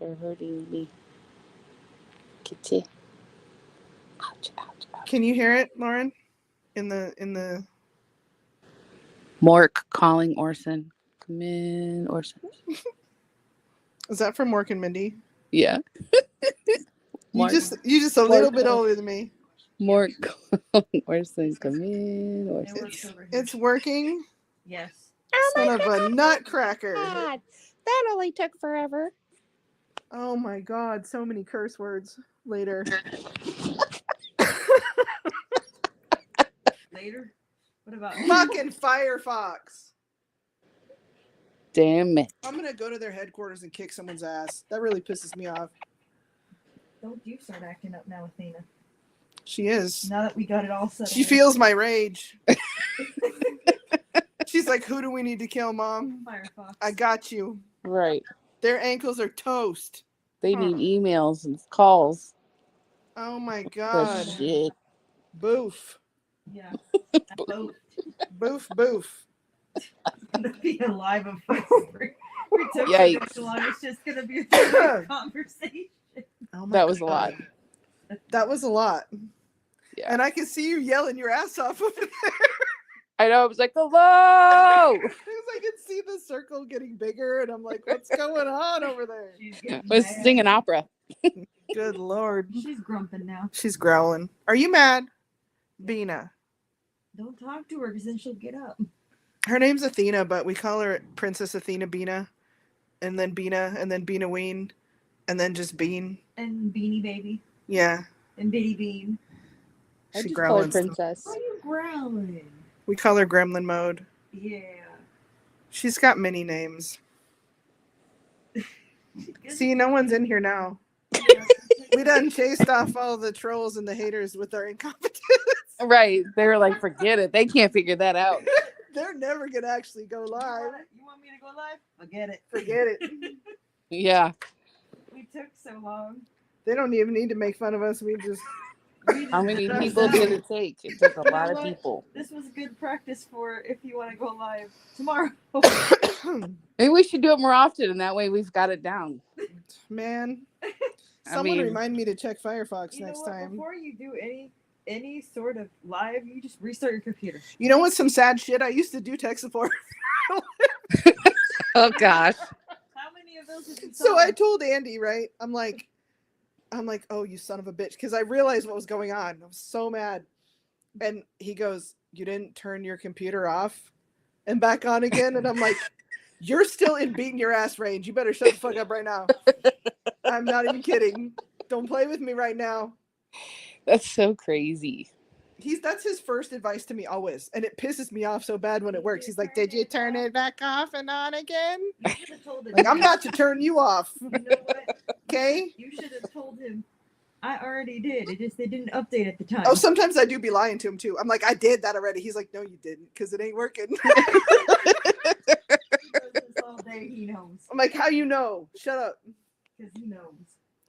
are hurting me. Kitty. Ouch, ouch, ouch. Can you hear it, Lauren? In the Mork calling Orson. Come in, Orson. Is that from Mork and Mindy? Yeah. You just a little bit older than me. Mork calling Orson. Come in, Orson. It's working. Yes. Son of a nutcracker. God, that only took forever. Oh my God, so many curse words later. Later? What about Fucking Firefox. Damn it. I'm gonna go to their headquarters and kick someone's ass. That really pisses me off. Don't you start acting up now, Athena. She is. Now that we got it all set. She feels my rage. She's like, who do we need to kill, Mom? Firefox. I got you. Right. Their ankles are toast. They need emails and calls. Oh my The God. shit. Boof. Yeah. Both. Boof, boof. It's gonna be a live of we took Yikes. so long. It's just gonna be a conversation. Oh my That was God. a lot. That was a lot. Yeah. And I can see you yelling your ass off over there. I know. I was like, hello. Because I can see the circle getting bigger, and I'm like, what's going on over there? She's I getting was mad. singing opera. Good Lord. She's grumping now. She's growling. Are you mad? Bina. Don't talk to her because then she'll get up. Her name's Athena, but we call her Princess Athena Bina. And then Bina Ween. And then just Bean. And Beanie Baby. Yeah. And Bitty Bean. I She just call her growling. princess. Why are you growling? We call her Gremlin Mode. Yeah. She's got many names. See, no one's in here now. We done chased off all the trolls and the haters with our incompetence. Right. They were like, forget it. They can't figure that out. They're never going to actually go live. You want me to go live? Forget it. Forget it. Yeah. We took so long. They don't even need to make fun of us. We just... How many people did it take? It took a lot of people. This was good practice for if you want to go live tomorrow. Maybe we should do it more often, and that way we've got it down. Man. Someone remind me to check Firefox next time. Before you do any sort of live, you just restart your computer. You know what's some sad shit? I used to do tech support. Oh, gosh. How many of those did you So I told Andy, right? I'm like, oh, you son of a bitch. Because I realized what was going on. I was so mad. And he goes, you didn't turn your computer off and back on again? And I'm like, you're still in beating your ass range. You better shut the fuck up right now. I'm not even kidding. Don't play with me right now. That's so crazy. That's his first advice to me always. And it pisses me off so bad when it works. He's like, did you turn it back off and on again? You should have told him. Like, I'm not to turn you off. You know what? Okay? You should have told him. I already did. It just they didn't update at the time. Oh, sometimes I do be lying to him too. I'm like, I did that already. He's like, no, you didn't, because it ain't working. He does this all day. He knows. I'm like, how you know? Shut up. Because he knows.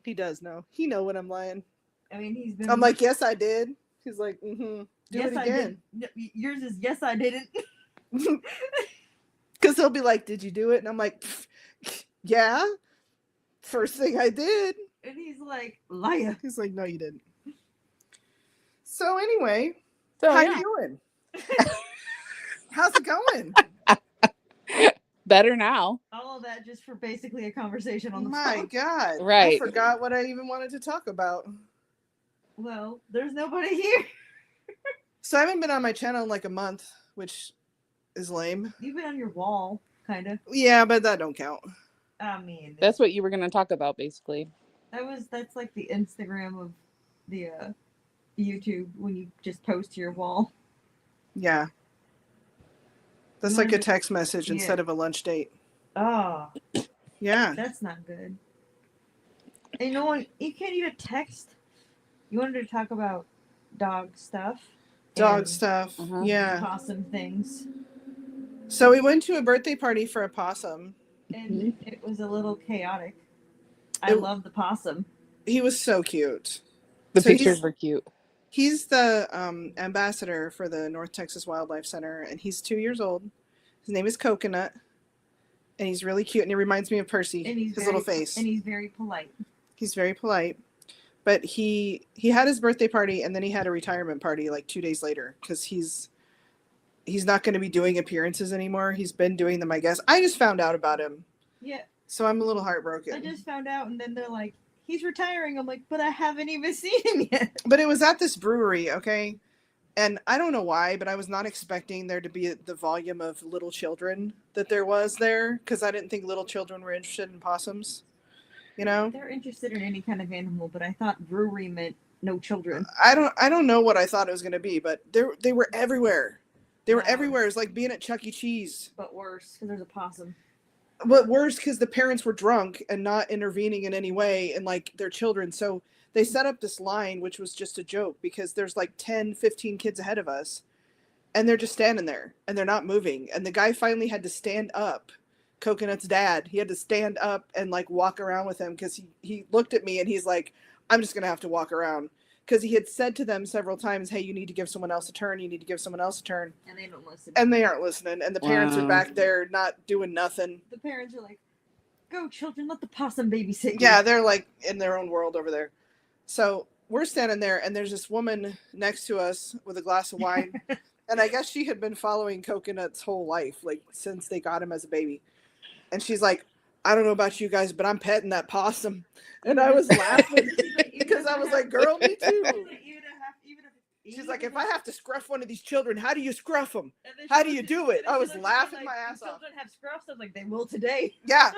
He does know. He know when I'm lying. I mean, he's been. I'm like, yes, I did. He's like, mm-hmm. Do yes, it I again. did. Yours is yes, I didn't. Because he'll be like, did you do it? And I'm like, yeah. First thing I did. And he's like, liar. He's like, no, you didn't. So anyway, So, how yeah. you doing? How's it going? Better now. All of that just for basically a conversation on the My phone. God. Right. I forgot what I even wanted to talk about. Well, there's nobody here. So I haven't been on my channel in like a month, which is lame. You've been on your wall, kind of. Yeah, but that don't count. I mean, That's what you were going to talk about, basically. that's like the Instagram of the YouTube when you just post to your wall. Yeah. That's like a text message instead of a lunch date. Oh, Yeah. that's not good. And you can't even text. You wanted to talk about dog stuff. Dog and stuff. Uh-huh. Yeah. Possum things. So we went to a birthday party for a possum. And it was a little chaotic. I love the possum. He was so cute. The So pictures were cute. He's the ambassador for the North Texas Wildlife Center, and he's 2 years old. His name is Coconut. and he's really cute, and he reminds me of Percy. And he's his very, little face. And he's very polite. He's very polite. But he had his birthday party, and then he had a retirement party like 2 days later because he's not going to be doing appearances anymore. He's been doing them, I guess. I just found out about him. Yeah. So I'm a little heartbroken. I just found out, and then they're like, he's retiring. I'm like, but I haven't even seen him yet. But it was at this brewery, okay? And I don't know why, but I was not expecting there to be the volume of little children that there was there because I didn't think little children were interested in possums. You know? They're interested in any kind of animal, but I thought brewery meant no children. I don't know what I thought it was going to be, but they were everywhere. They were everywhere. It was like being at Chuck E. Cheese. But worse, because there's a possum. But worse, because the parents were drunk and not intervening in any way and like their children. So they set up this line, which was just a joke because there's like 10, 15 kids ahead of us. And they're just standing there and they're not moving. And the guy finally had to stand up. Coconut's dad, he had to stand up and like walk around with him because he looked at me and he's like, I'm just going to have to walk around. Because he had said to them several times, hey, you need to give someone else a turn. You need to give someone else a turn. And they don't listen. And they aren't listening. And the parents are back there not doing nothing. The parents are like, go children, let the possum babysit you. Yeah, they're like in their own world over there. So we're standing there and there's this woman next to us with a glass of wine. And I guess she had been following Coconut's whole life, like since they got him as a baby. And she's like, I don't know about you guys, but I'm petting that possum. And I was laughing because I was like, girl, me too. She's like, if I have to scruff one of these children, how do you scruff them? How do you do it? I was laughing my ass off. Children have scruffs. I was like, they will today. Yeah.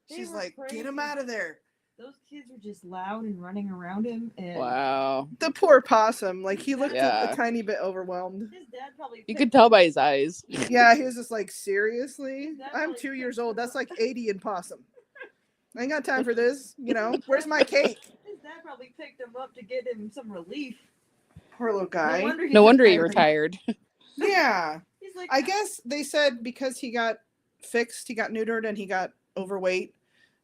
She's like, get him out of there. Those kids were just loud and running around him. And Wow. The poor possum. Like, he looked a tiny bit overwhelmed. His dad probably. You could tell by his eyes. Yeah, he was just like, seriously? I'm probably 2 years old. That's like 80 in possum. I ain't got time for this. You know, where's my cake? His dad probably picked him up to get him some relief. Poor little guy. No wonder he retired. Yeah. He's like, I guess they said because he got fixed, he got neutered, and he got overweight.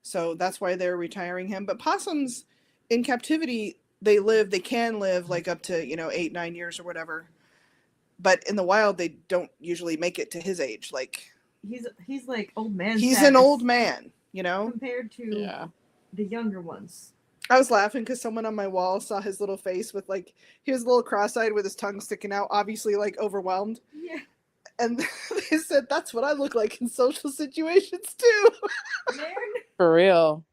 So that's why they're retiring him. But possums in captivity, they can live like up to, 8, 9 years or whatever. But in the wild, they don't usually make it to his age. Like he's like old man. He's an old man, compared to the younger ones. I was laughing because someone on my wall saw his little face with like, he was a little cross-eyed with his tongue sticking out, obviously like overwhelmed. Yeah. And they said, that's what I look like in social situations too. Man. For real.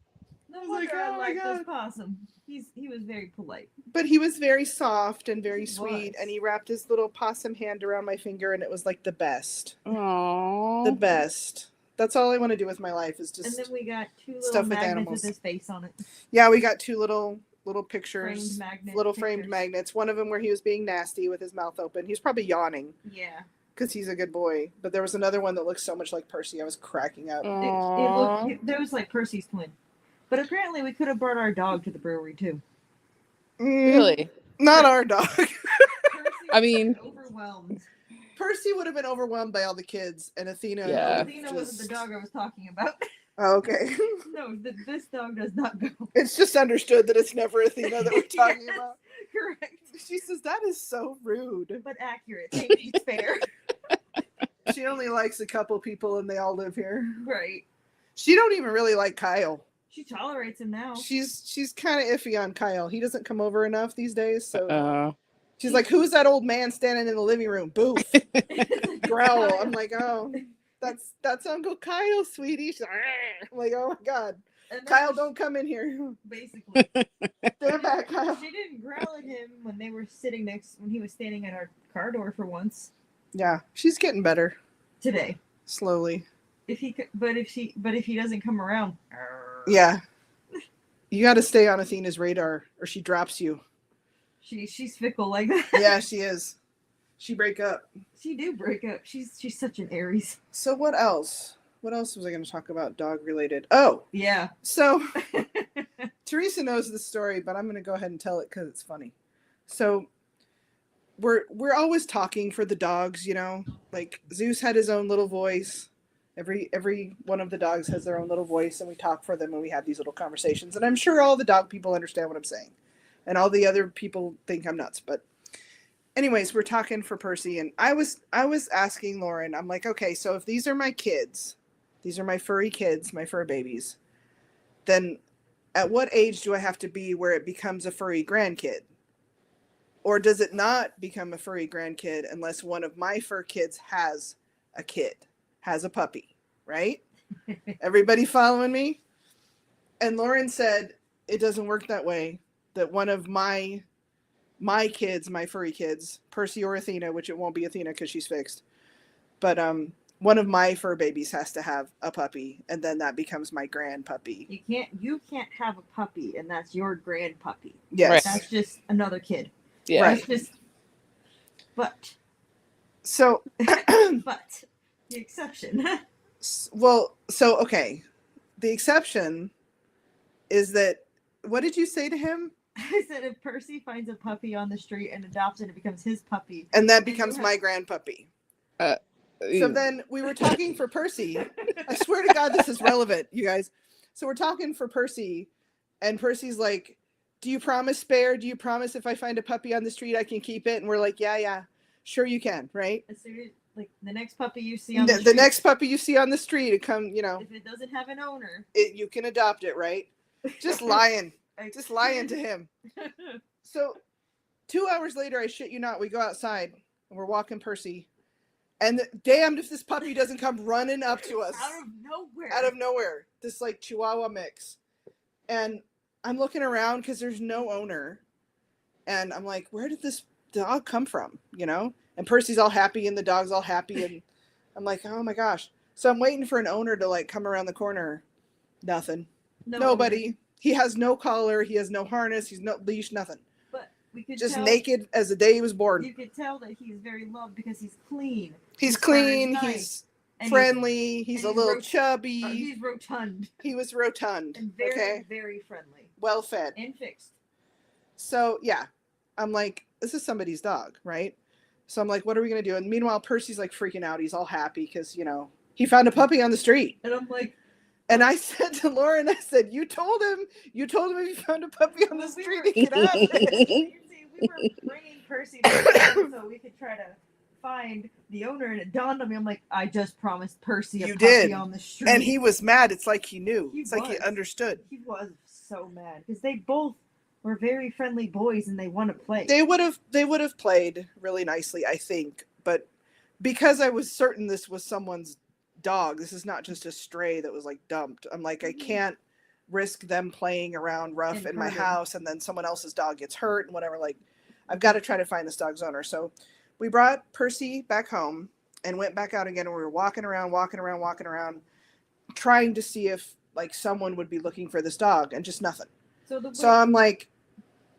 No wonder I like this possum. He was very polite. But he was very soft and very He sweet. was. And he wrapped his little possum hand around my finger and it was like the best. Aww. The best. That's all I want to do with my life is just. And then we got two little stuff with magnets animals. with his face on it. Yeah, we got two little pictures. Framed framed magnets. One of them where he was being nasty with his mouth open. He's probably yawning. Yeah. Because he's a good boy. But there was another one that looked so much like Percy. I was cracking up. That was like Percy's twin. But apparently we could have brought our dog to the brewery too. Really? Not our dog. I mean, overwhelmed. Percy would have been overwhelmed by all the kids, and Athena. Yeah. Athena wasn't the dog I was talking about. Oh, okay. No, this dog does not go. It's just understood that it's never Athena that we're talking about. Correct. She says that is so rude. But accurate. Thank you, fair. She only likes a couple people, and they all live here. Right. She don't even really like Kyle. She tolerates him now. She's kind of iffy on Kyle. He doesn't come over enough these days, so she's like, "Who's that old man standing in the living room?" Boof. Growl. I'm like, "Oh, that's Uncle Kyle, sweetie." She's like, "Argh." I'm like, "Oh my God, Kyle, don't come in here." Basically. Stand back, Kyle. She didn't growl at him when they were when he was standing at our car door for once. Yeah, she's getting better Today. slowly. If he doesn't come around. Yeah. You got to stay on Athena's radar or she drops you. She's fickle like that. Yeah, she is. She break up. She do break up. She's such an Aries. So what else? What else was I going to talk about dog related? Oh, Yeah. so Teresa knows the story, but I'm going to go ahead and tell it because it's funny. So we're always talking for the dogs, like Zeus had his own little voice. Every one of the dogs has their own little voice, and we talk for them, and we have these little conversations. And I'm sure all the dog people understand what I'm saying, and all the other people think I'm nuts. But anyways, we're talking for Percy, and I was asking Lauren, I'm like, okay, so if these are my kids, these are my furry kids, my fur babies, then at what age do I have to be where it becomes a furry grandkid? Or does it not become a furry grandkid unless one of my fur kids has a kid, has a puppy, right? Everybody following me? And Lauren said it doesn't work that way, that one of my kids, my furry kids, Percy or Athena, which it won't be Athena because she's fixed, but one of my fur babies has to have a puppy, and then that becomes my grand puppy. You can't have a puppy, and that's your grand puppy. Yes. Right. That's just another kid. Yeah. Right. That's just. But So, but the exception. okay. The exception is that, what did you say to him? I said if Percy finds a puppy on the street and adopts it, it becomes his puppy. And that becomes my grand puppy. So Ew. then we were talking for Percy. I swear to God, this is relevant, you guys. So we're talking for Percy, and Percy's like, do you promise, Spare? Do you promise if I find a puppy on the street, I can keep it? And we're like, yeah, sure you can, right? As soon as, like, the next puppy you see on the street, The next puppy you see on the street, it come, if it doesn't have an owner, you can adopt it, right? Just lying. Just lying to him. So 2 hours later, I shit you not, we go outside and we're walking Percy, and damned if this puppy doesn't come running up to us out of nowhere, this like Chihuahua mix. And I'm looking around because there's no owner, and I'm like, where did this dog come from, and Percy's all happy and the dog's all happy, and I'm like, oh my gosh. So I'm waiting for an owner to like come around the corner. Nothing. Nobody. Owner. He has no collar, he has no harness, he's no leash, nothing. But we could Just tell, naked as the day he was born. You could tell that he's very loved because he's clean. He's clean, nice, he's friendly, he's a little chubby. He's rotund. He was rotund. And very, okay? very friendly. Well fed. And fixed. So yeah, I'm like, this is somebody's dog, right? So I'm like, what are we gonna do? And meanwhile, Percy's like freaking out. He's all happy because he found a puppy on the street. And I'm like, and I said to Lauren, I said, you told him if you found a puppy on the street, to get out. You see, we were bringing Percy to the so we could try to find the owner, and it dawned on me. I'm like, I just promised Percy a puppy on the street, and he was mad. It's like he knew. Like he understood. He was so mad because they both were very friendly boys and they want to play. They would have played really nicely, I think, but because I was certain this was someone's dog, this is not just a stray that was like dumped. I'm like, I can't risk them playing around rough in my house and then someone else's dog gets hurt and whatever. Like, I've got to try to find this dog's owner. So we brought Percy back home and went back out again, and we were walking around, trying to see if like someone would be looking for this dog, and just nothing. So I'm like,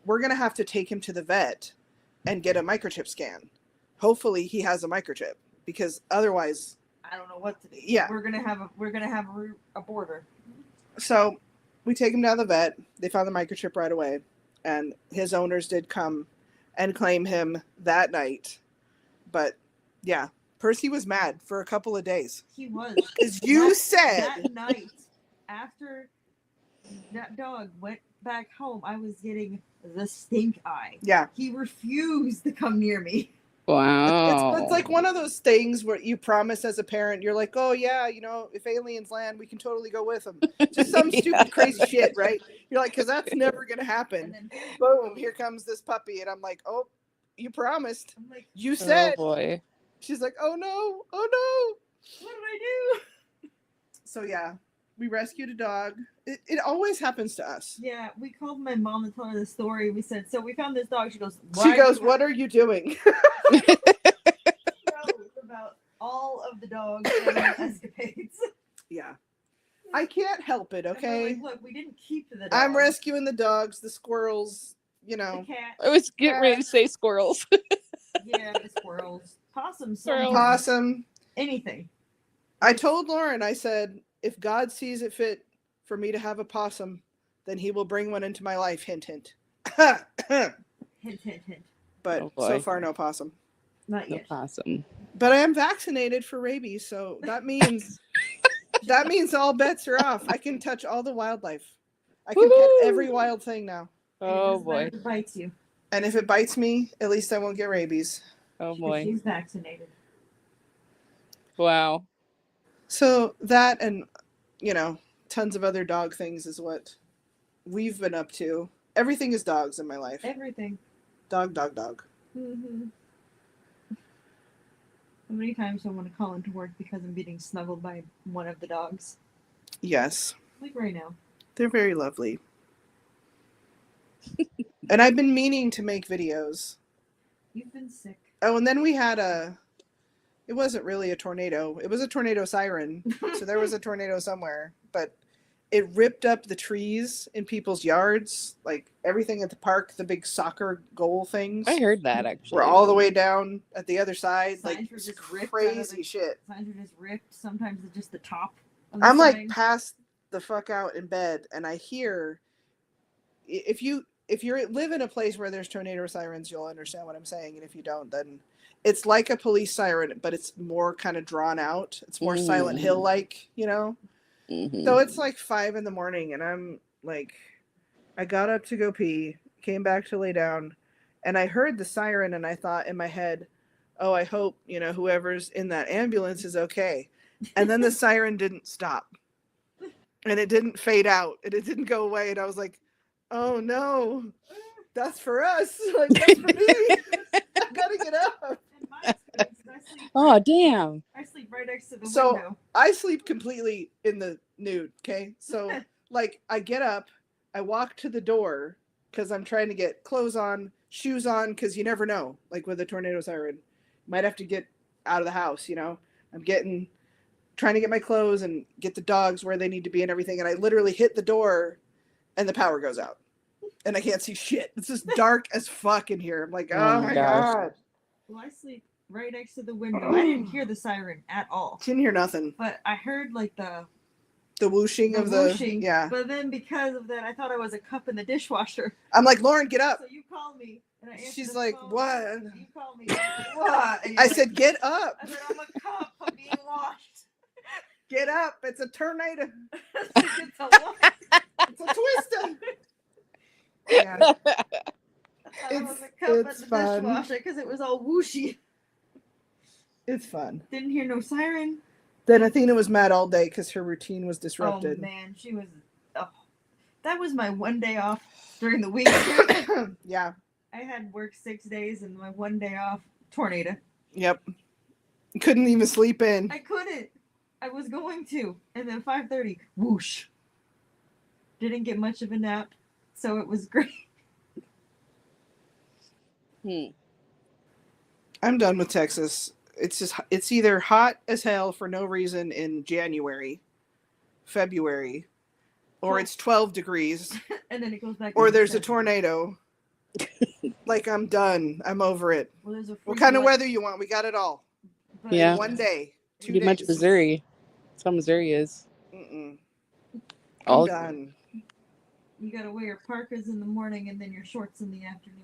we're gonna have to take him to the vet and get a microchip scan. Hopefully he has a microchip, because otherwise I don't know what to do. Yeah, we're gonna have a border. So we take him down to the vet. They found the microchip right away, and his owners did come and claim him that night. But yeah, Percy was mad for a couple of days. He was, because you said that night after that dog went back home, I was getting the stink eye. Yeah, he refused to come near me. Wow. It's like one of those things where you promise as a parent, you're like, oh yeah, if aliens land, we can totally go with them. Just some stupid crazy shit, right? You're like, because that's never gonna happen. And then, boom, here comes this puppy, and I'm like, oh, you promised. I'm like, you said. Oh boy. She's like, oh no, what did I do? So yeah, we rescued a dog. It always happens to us. Yeah, we called my mom to tell her the story. We said, so we found this dog. She goes, what are you doing? She knows about all of the dogs and their escapades. Yeah. I can't help it, okay? Like, look, we didn't keep the dogs. I'm rescuing the dogs, the squirrels, the cat. I was getting ready to say squirrels. Yeah, the squirrels. Possums. Possum. Anything. I told Lauren, I said, if God sees it fit for me to have a possum, then he will bring one into my life. Hint, hint. Hint, hint, hint. But so far, no possum. Not yet. No possum. But I am vaccinated for rabies, so that means all bets are off. I can touch all the wildlife. I can pet every wild thing now. Oh boy. It bites you. And if it bites me, at least I won't get rabies. Oh boy. She's vaccinated. Wow. So that and, tons of other dog things is what we've been up to. Everything is dogs in my life. Everything. Dog, dog, dog. Mm-hmm. How many times do I want to call into work because I'm being snuggled by one of the dogs? Yes. Like right now. They're very lovely. And I've been meaning to make videos. You've been sick. Oh, and then we had it wasn't really a tornado. It was a tornado siren. So there was a tornado somewhere. But it ripped up the trees in people's yards. Like everything at the park, the big soccer goal things. I heard that actually. We're all the way down at the other side. Signs Like were just ripped crazy shit. Signs are just ripped. Sometimes it's just the top of the I'm like sign. passed the fuck out in bed, and I hear, if you live in a place where there's tornado sirens, you'll understand what I'm saying, and if you don't, then it's like a police siren, but it's more kind of drawn out. It's more Silent Hill like, Mm-hmm. So it's like 5 a.m, and I'm like, I got up to go pee, came back to lay down, and I heard the siren, and I thought in my head, oh, I hope whoever's in that ambulance is okay. And then the siren didn't stop. And it didn't fade out. And it didn't go away. And I was like, oh no, that's for us. Like, that's for me. I gotta get up. And mine's good, 'cause I sleep Oh, damn. I sleep right next to the So window. I sleep completely in the nude. Okay. So like I get up, I walk to the door because I'm trying to get clothes on, shoes on, because you never know. Like with a tornado siren, might have to get out of the house, I'm trying to get my clothes and get the dogs where they need to be and everything. And I literally hit the door and the power goes out and I can't see shit. It's just dark as fuck in here. I'm like, oh my God. Well, I sleep right next to the window. I didn't hear the siren at all. Didn't hear nothing. But I heard like the whooshing of whooshing. Yeah. But then because of that, I thought I was a cup in the dishwasher. I'm like, Lauren, get up. So you called me. And I answered She's the like, phone, what? You called me. What? And you're I like, said, get up. I said, I'm a cup. I'm being washed. Get up. It's a tornado. It's a what? It's a twister. Yeah. I thought it was a cup in It's the fun. dishwasher because it was all whooshy. It's fun. Didn't hear no siren. Then Athena was mad all day because her routine was disrupted. Oh man, she was. Oh, that was my one day off during the week. Yeah. I had work 6 days and my one day off, tornado. Yep. Couldn't even sleep in. I couldn't. I was going to, and then 5:30, whoosh. Didn't get much of a nap, so it was great. I'm done with Texas. It's either hot as hell for no reason in January, February, or it's 12 degrees, And then it goes back. or to there's a 7. tornado. Like, I'm done. I'm over it. Well, there's a What kind of freak weather you want? We got it all. but- Yeah. One day. 2 Pretty much days. Missouri. That's how Missouri is. Mm-mm. I'm All done. You gotta wear your parkas in the morning and then your shorts in the afternoon.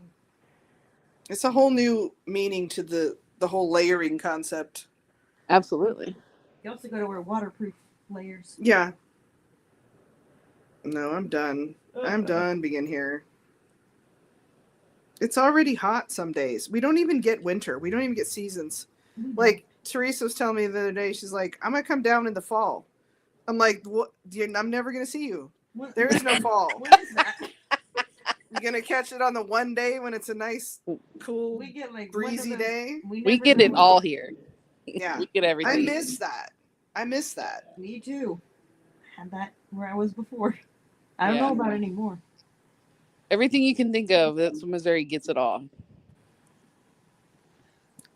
It's a whole new meaning to the whole layering concept. Absolutely. You also gotta wear waterproof layers. Yeah. No, I'm done. I'm done being here. It's already hot some days. We don't even get winter. We don't even get seasons. Like, Teresa was telling me the other day, she's like, I'm going to come down in the fall. I'm like, what? I'm never going to see you. What- There is no fall. What is that? You're going to catch it on the one day when it's a nice, cool, We get like breezy one of those- day. We never get it know. all here. Yeah. We get everything. I miss that. I miss that. Me too. Had that where I was before. I don't Yeah. know about it anymore. Everything you can think of, that's what Missouri gets it all.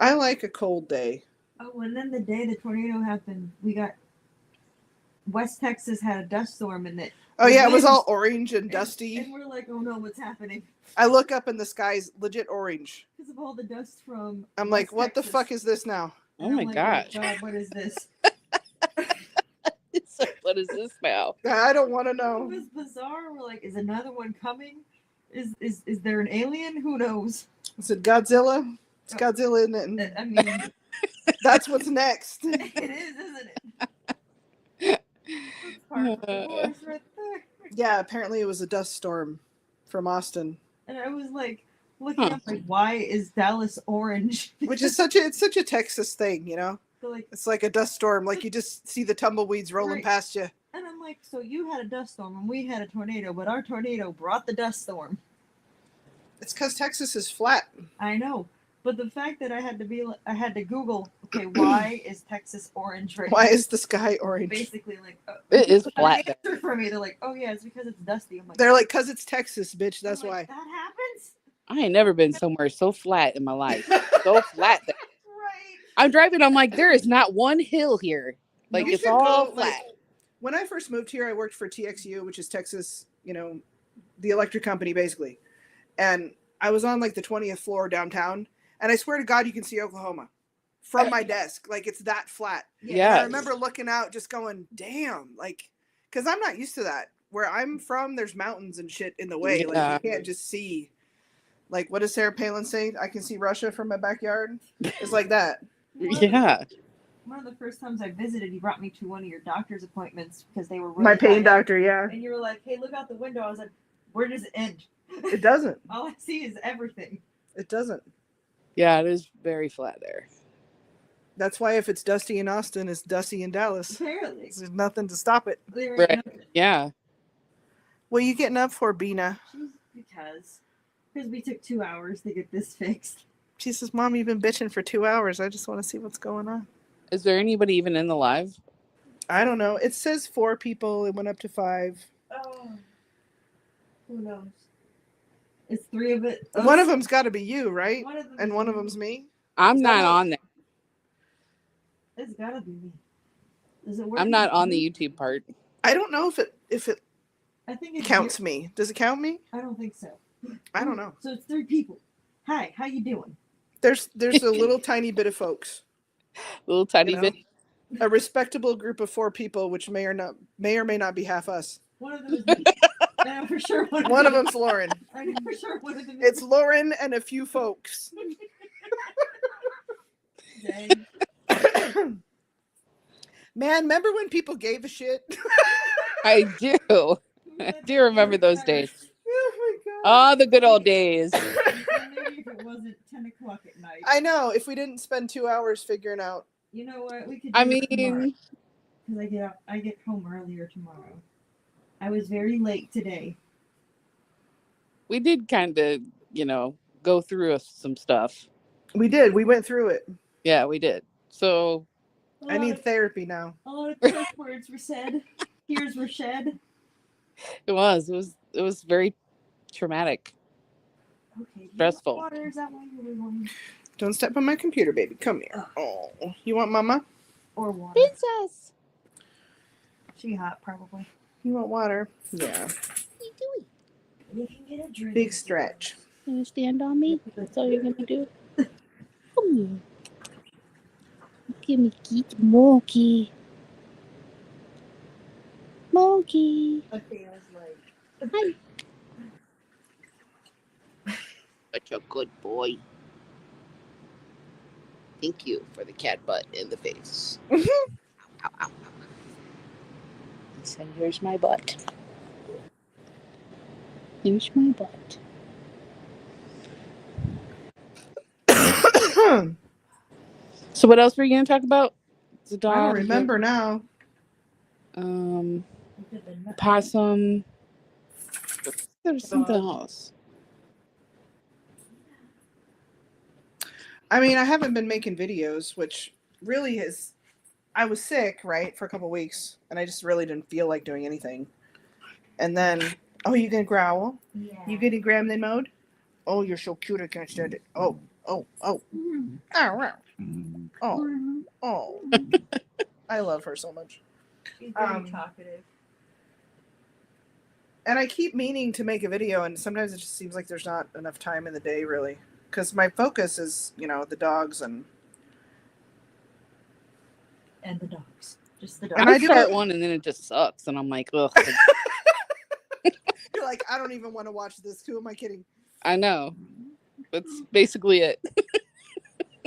I like a cold day. Oh, and then the day the tornado happened, we got West Texas had a dust storm and it. Oh, yeah, it was winds- all orange and dusty. And we're like, oh no, what's happening? I look up and the sky's legit orange. Because of all the dust from. I'm like, West what the Texas. fuck is this now? Oh And my I'm like, gosh. God, what is this? It's like, what is this now? I don't want to It know. was bizarre. We're like, is another one coming? Is there an alien? Who knows? Is it Godzilla? It's Godzilla, isn't it? I mean, That's what's next. it is, isn't it? That's part of the forest right there. Yeah, apparently it was a dust storm from Austin, And I was like, looking up, like, why is Dallas orange? which is such a Texas thing, So like, It's like a dust storm. Like you just see the tumbleweeds rolling Right. past you. and I'm like, so you had a dust storm and we had a tornado, but our tornado brought the dust storm. It's because Texas is flat. I know, but the fact that I had to Google, okay, why is Texas orange right Why now? is the sky orange? Basically, like It is an flat there. answer for me. They're like, oh yeah, it's because it's dusty. I'm like, They're like, because it's Texas, bitch. I'm That's like, why. that happens. I ain't never been somewhere so flat in my life. So flat there. Right. I'm driving. I'm like, there is not one hill here. Like You it's should all go, flat. like, when I first moved here, I worked for TXU, which is Texas, the electric company, basically. And I was on like the 20th floor downtown. And I swear to God, you can see Oklahoma from my desk. Like it's that flat. Yeah. And I remember looking out just going, damn, like, because I'm not used to that. Where I'm from, there's mountains and shit in the way. Like Yeah. you can't just see. Like, what does Sarah Palin say? I can see Russia from my backyard. It's like that. Yeah. One of the first times I visited, you brought me to one of your doctor's appointments because they were really My pain high up. doctor, yeah. And you were like, hey, look out the window. I was like, where does it end? It doesn't. All I see is everything. It doesn't. Yeah, it is very flat there. That's why if it's dusty in Austin, it's dusty in Dallas. Apparently. There's nothing to stop it. There ain't Right. nothing. Yeah. What are you getting up for, Bina? Because we took 2 hours to get this fixed. She says, Mom, you've been bitching for 2 hours. I just want to see what's going on. Is there anybody even in the live? I don't know. It says 4 people. It went up to 5. Oh. Who knows? It's 3 of it. One of them's got to be you, right? One of them And is one of me. them's me. I'm not how- on there. It's gotta be me. Is it working? I'm not on the YouTube part. I don't know if it I think it counts me. Does it count me? I don't think so. I don't know. So it's 3 people. Hi, how you doing? There's a little tiny bit of folks. Little tiny You know? bit. A respectable group of 4 people, which may or may not be half us. One of them is me. I know for sure One of them's Lauren. I know for sure one of them It's Lauren and a few folks. Dang. Man, remember when people gave a shit? I do. I do remember those days. Oh my god. Oh, the good old days. And maybe if it wasn't 10 o'clock at night. I know. If we didn't spend 2 hours figuring out. You know what? We could. I do it tomorrow. mean, Because I get home earlier tomorrow. I was very late today. we did kind of, go through some stuff. We did. We went through it. Yeah, we did. So A I lot need of- therapy now. A lot of curse words were said. Tears were shed. it was very traumatic. Okay. do you want Stressful. Water? Is that why you really want Don't step on my computer, baby. Come here. Oh, you want mama? or water? Princess. She hot probably. You want water? Yeah. What are you doing? You can get a drink. Big stretch. Can you stand on me? That's all you're gonna do? Come here. Give me Geek Monkey. Monkey. Okay, I was like, Hi. Such a good boy. Thank you for the cat butt in the face. Ow, ow, ow. So here's my butt. Here's my butt. So what else were you gonna talk about? The dog. I don't remember now. Possum. There was something else. I mean, I haven't been making videos, which really is. I was sick, right, for a couple weeks, and I just really didn't feel like doing anything. And then, oh, you gonna growl? yeah. You getting gremlin mode? Oh, you're so cute. I can't stand it. Oh. Oh. Oh, oh. I love her so much. She's very talkative. And I keep meaning to make a video, and sometimes it just seems like there's not enough time in the day, really. Because my focus is, the dogs and... And the dogs. Just the dogs. And I I do start that- one and then it just sucks, and I'm like, ugh. You're like, I don't even want to watch this. Who am I kidding? I know. That's basically it.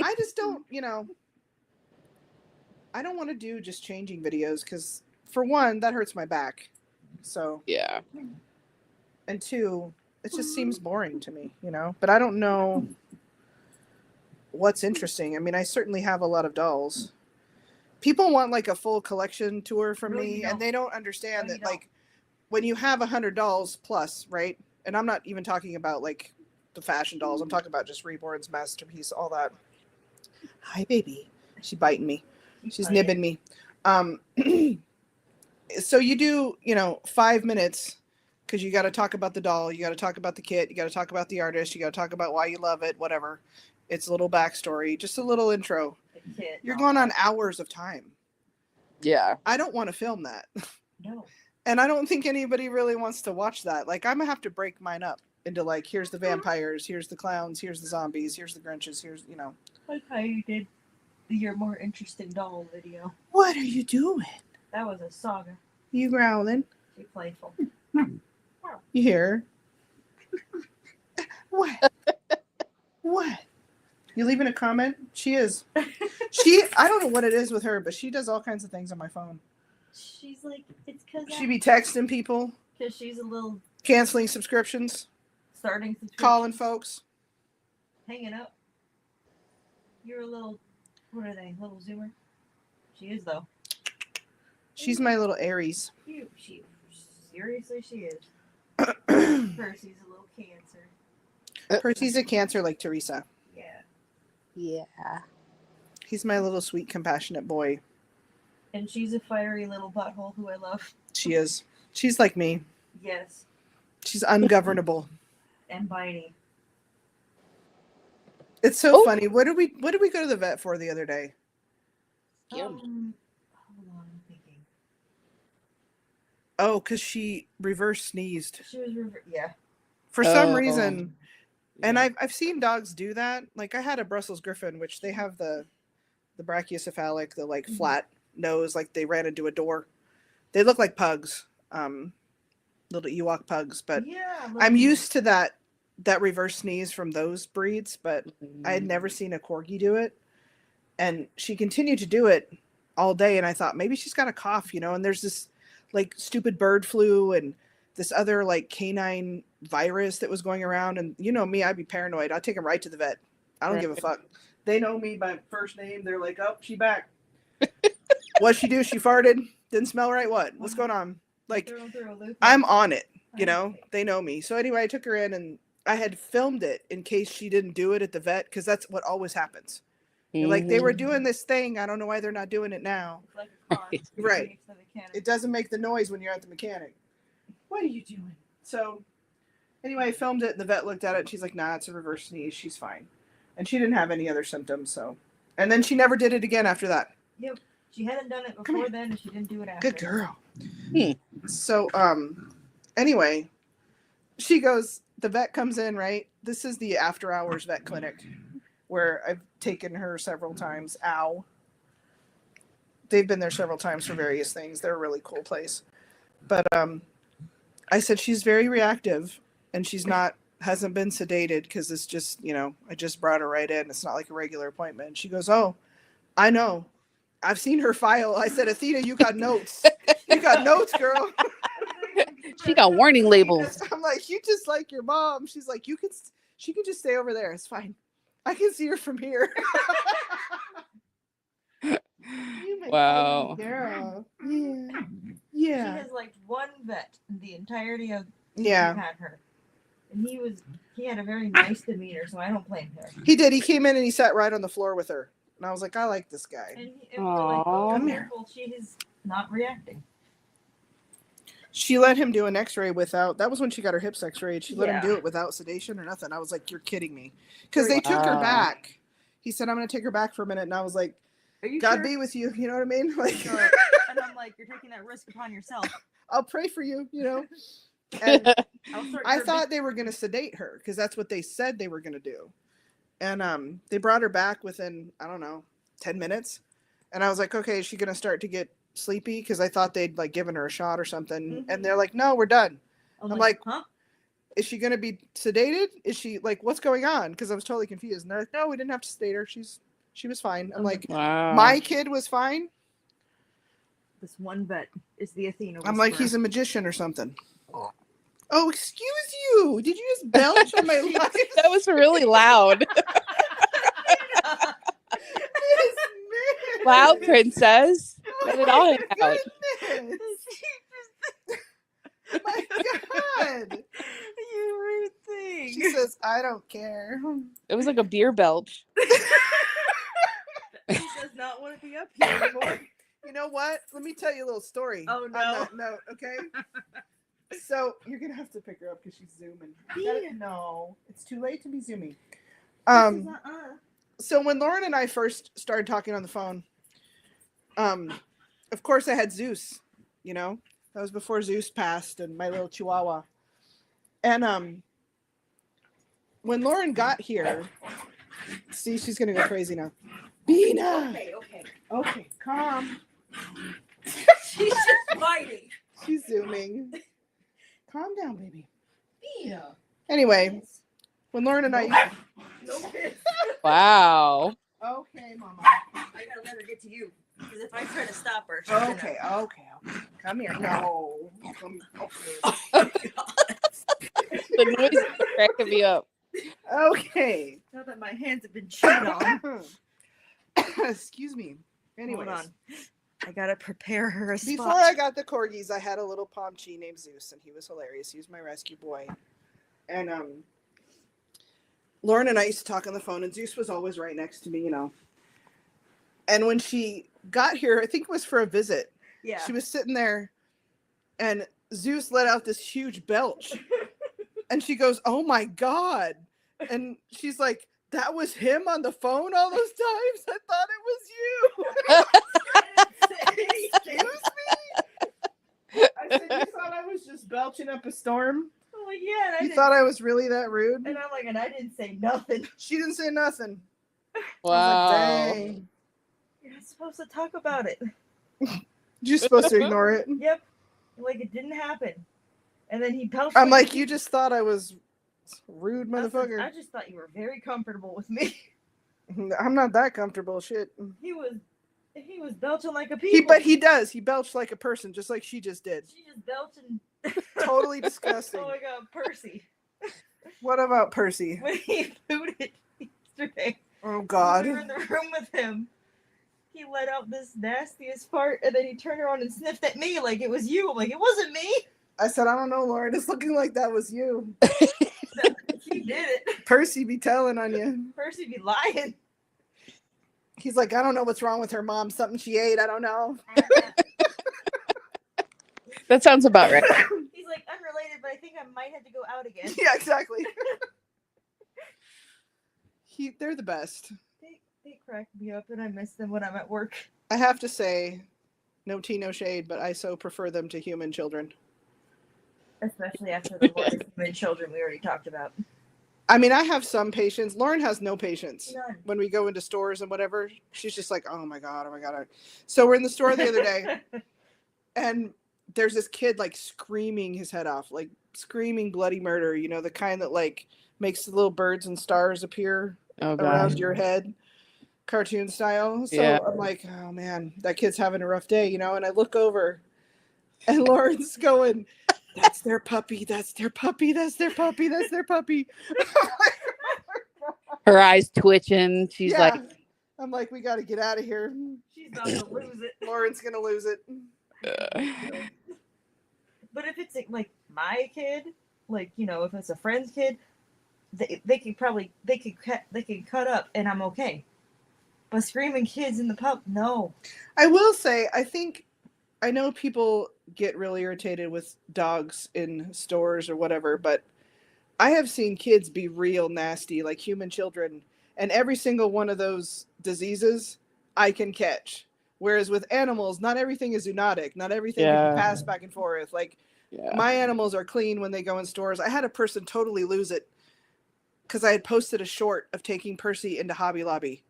I just don't, I don't want to do just changing videos because, for one, that hurts my back. So, Yeah. and 2, it just seems boring to me, But I don't know what's interesting. I mean, I certainly have a lot of dolls. people want like a full collection tour from No, me, you and don't. they don't understand No, you that like when you have $100 plus, right? And I'm not even talking about like the fashion dolls. I'm talking about just Reborn's masterpiece, all that. Hi, baby. She's biting me. She's nibbing me. So you do, 5 minutes because you got to talk about the doll, you got to talk about the kit, you got to talk about the artist, you got to talk about why you love it, whatever. It's a little backstory, just a little intro. You're going on hours of time. Yeah. I don't want to film that. No. And I don't think anybody really wants to watch that. Like, I'm going to have to break mine up into like, here's the vampires, here's the clowns, here's the zombies, here's the Grinches, here's, Like how you did your more interesting doll video. What are you doing? That was a saga. You growling? Be playful. You hear her? What? What? You leaving a comment? She is. I don't know what it is with her, but she does all kinds of things on my phone. She's like, it's because She be texting people, because she's a little canceling subscriptions, starting calling folks. hanging up. You're a little, what are they? Little zoomer. She is though. She's my little Aries. She seriously she is. Percy's a little Cancer. Percy's a Cancer like Teresa. Yeah. Yeah. He's my little sweet, compassionate boy. And she's a fiery little butthole who I love. She is. She's like me. Yes. She's ungovernable. And bitey. It's so funny. What did we go to the vet for the other day? Skin. Hold on, I'm thinking. Oh, because she reverse sneezed. She was yeah. For some reason. And I've seen dogs do that. Like, I had a Brussels Griffin, which they have the brachiocephalic, the like flat nose, like they ran into a door. They look like pugs, little Ewok pugs. But yeah, I'm used to that reverse sneeze from those breeds, but I had never seen a corgi do it. And she continued to do it all day, and I thought maybe she's got a cough, and there's this like stupid bird flu and this other like canine virus that was going around, and me, I'd be paranoid. I'd take them right to the vet. I don't give a fuck. They know me by first name. They're like, oh, she back. What'd she do? She farted. Didn't smell right. What's going on? Like, I'm on it. They know me. So anyway, I took her in, and I had filmed it in case she didn't do it at the vet, because that's what always happens. Like, they were doing this thing. I don't know why they're not doing it now. Like a car. Right. It doesn't make the noise when you're at the mechanic. What are you doing? So anyway, I filmed it. The vet looked at it. And she's like, nah, it's a reverse sneeze. She's fine. And she didn't have any other symptoms. So, and then she never did it again after that. Yep. She hadn't done it before then, and she didn't do it after. Good girl. So, anyway, she goes, the vet comes in, right? This is the after hours vet clinic where I've taken her several times. Ow. They've been there several times for various things. They're a really cool place. But, I said, she's very reactive, and she's hasn't been sedated, because it's just, I just brought her right in. It's not like a regular appointment. And she goes, oh, I know. I've seen her file. I said, Athena, you got notes. You got notes, girl. She got warning labels. I'm like, you just like your mom. She's like, she can just stay over there. It's fine. I can see her from here. Wow. Girl. Yeah. She Yeah. has like one vet in the entirety of Yeah. we've had her. And he had a very nice demeanor, so I don't blame her. He did. He came in and he sat right on the floor with her. And I was like, I like this guy. And we were like, oh, Aw. Come here. wonderful. She is not reacting. She let him do an x-ray without, that was when she got her hips x-rayed. She let him Yeah. do it without sedation or nothing. I was like, you're kidding me. Because they took her Wow. back. He said, I'm going to take her back for a minute. And I was like, Are you God sure? be with you. You know what I mean? Like, And I'm like, you're taking that risk upon yourself. I'll pray for you, And I'll start I your thought they were going to sedate her because that's what they said they were going to do. And they brought her back within, I don't know, 10 minutes. And I was like, okay, is she going to start to get sleepy? Because I thought they'd like given her a shot or something. And they're like, no, we're done. I'm like, huh? Is she going to be sedated? Is she like, what's going on? Because I was totally confused. And they're like, no, we didn't have to sedate her. She was fine. I'm like, Wow. my kid was fine. This one vet is the Athena. I'm like, he's a magician or something. Oh, excuse you. Did you just belch on my life? That was really loud. This man. Wow, princess. Let it all hang out. Goodness. My God. You rude thing. She says, I don't care. It was like a beer belch. He does not want to be up here anymore. You know what? Let me tell you a little story. Oh, no. On that note, okay? So you're gonna have to pick her up because she's zooming. No, it's too late to be zooming. So when Lauren and I first started talking on the phone, of course I had Zeus. You know, that was before Zeus passed and my little Chihuahua. And when Lauren got here, see, she's gonna go crazy now. Bina. Okay, calm. She's just fighting. She's zooming. Calm down, baby. Yeah. Anyway, when Lauren and I. No kiss. Wow. Okay, Mama. I gotta let her get to you. Because if I try to stop her, she's Okay. Come here. No. The noise is cracking me up. Okay. Now that my hands have been chewed on. Excuse me. Anyways. Hold on. I gotta prepare her a spot. Before I got the corgis, I had a little Pomchi named Zeus, and he was hilarious. He was my rescue boy. And Lauren and I used to talk on the phone, and Zeus was always right next to me, you know. And when she got here, I think it was for a visit. Yeah. She was sitting there, and Zeus let out this huge belch. And she goes, "Oh my God." And she's like, "That was him on the phone all those times? I thought it was you." Excuse me? I said, "You thought I was just belching up a storm? I'm like, yeah. And You thought I was really that rude?" And I'm like, and I didn't say nothing. She didn't say nothing. Wow. I was like, dang. You're not supposed to talk about it. You're supposed to ignore it. Yep. Like it didn't happen. And then he belched. I'm like, you just thought I was rude, motherfucker. I just thought you were very comfortable with me. I'm not that comfortable, shit. He was belching like a people. But he does. He belched like a person, just like she just did. She just belching. Totally disgusting. Oh my God, Percy. What about Percy? When he booted yesterday. Oh God. We were in the room with him. He let out this nastiest fart, and then he turned around and sniffed at me like it was you. I'm like, it wasn't me. I said, I don't know, Lauren. It's looking like that was you. He did it. Percy be telling on you. Percy be lying. He's like, I don't know what's wrong with her mom. Something she ate. I don't know. That sounds about right. He's like, unrelated, but I think I might have to go out again. Yeah, exactly. They're the best. They crack me up, and I miss them when I'm at work. I have to say, no tea, no shade, but I so prefer them to human children. Especially after the more human children we already talked about. I mean, I have some patience. Lauren has no patience. None. When we go into stores and whatever, she's just like, oh my God. So we're in the store the other day, and there's this kid like screaming his head off, like screaming bloody murder, you know, the kind that like makes the little birds and stars appear around your head, cartoon style. So yeah. I'm like, oh man, that kid's having a rough day, you know. And I look over, and Lauren's going, that's their puppy, that's their puppy, that's their puppy, that's their puppy. Her eyes twitching. She's like, I'm like, we got to get out of here. She's about to lose it. Lauren's gonna lose it. But if it's like my kid, like, you know, if it's a friend's kid, they can cut up and I'm okay. But screaming kids in the pub, no. I will say, I know people get really irritated with dogs in stores or whatever, but I have seen kids be real nasty, like human children, and every single one of those diseases I can catch. Whereas with animals, not everything is zoonotic. Not everything can pass back and forth. Like, my animals are clean when they go in stores. I had a person totally lose it because I had posted a short of taking Percy into Hobby Lobby.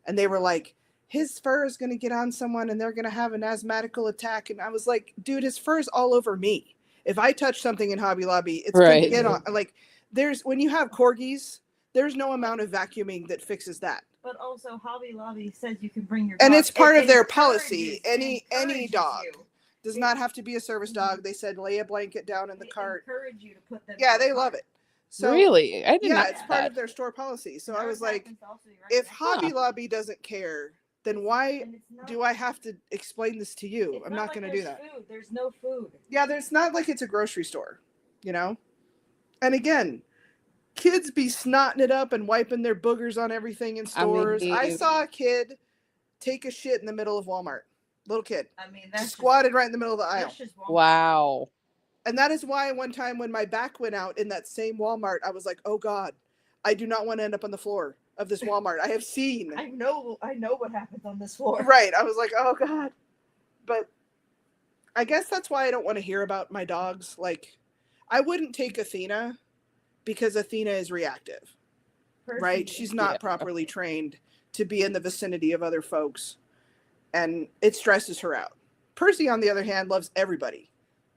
And they were like, his fur is going to get on someone and they're going to have an asthmatical attack. And I was like, dude, his fur is all over me. If I touch something in Hobby Lobby, it's going to get on. Like, when you have corgis, there's no amount of vacuuming that fixes that. But also, Hobby Lobby says you can bring your dog. And dog. it's part of their policy. Any dog does not have to be a service dog. They said lay a blanket down in the cart. Encourage you to put them. Yeah, they love it. So really, I didn't know it's part of their store policy. So I was like, if Hobby Lobby doesn't care then why And it's not, do I have to explain this to you? it's I'm not like going to do there's that. Food. There's no food. Yeah, there's not like it's a grocery store, you know? And again, kids be snotting it up and wiping their boogers on everything in stores. I mean- saw a kid take a shit in the middle of Walmart. Little kid. I mean, that's Squatted right in the middle of the aisle. That's just Walmart. Wow. And that is why one time when my back went out in that same Walmart, I was like, oh God, I do not want to end up on the floor of this Walmart. I have seen. I know what happens on this floor. Right. I was like, oh God. But I guess that's why I don't want to hear about my dogs. Like, I wouldn't take Athena because Athena is reactive, Percy right? is- She's not Yeah. properly trained to be in the vicinity of other folks, and it stresses her out. Percy, on the other hand, loves everybody,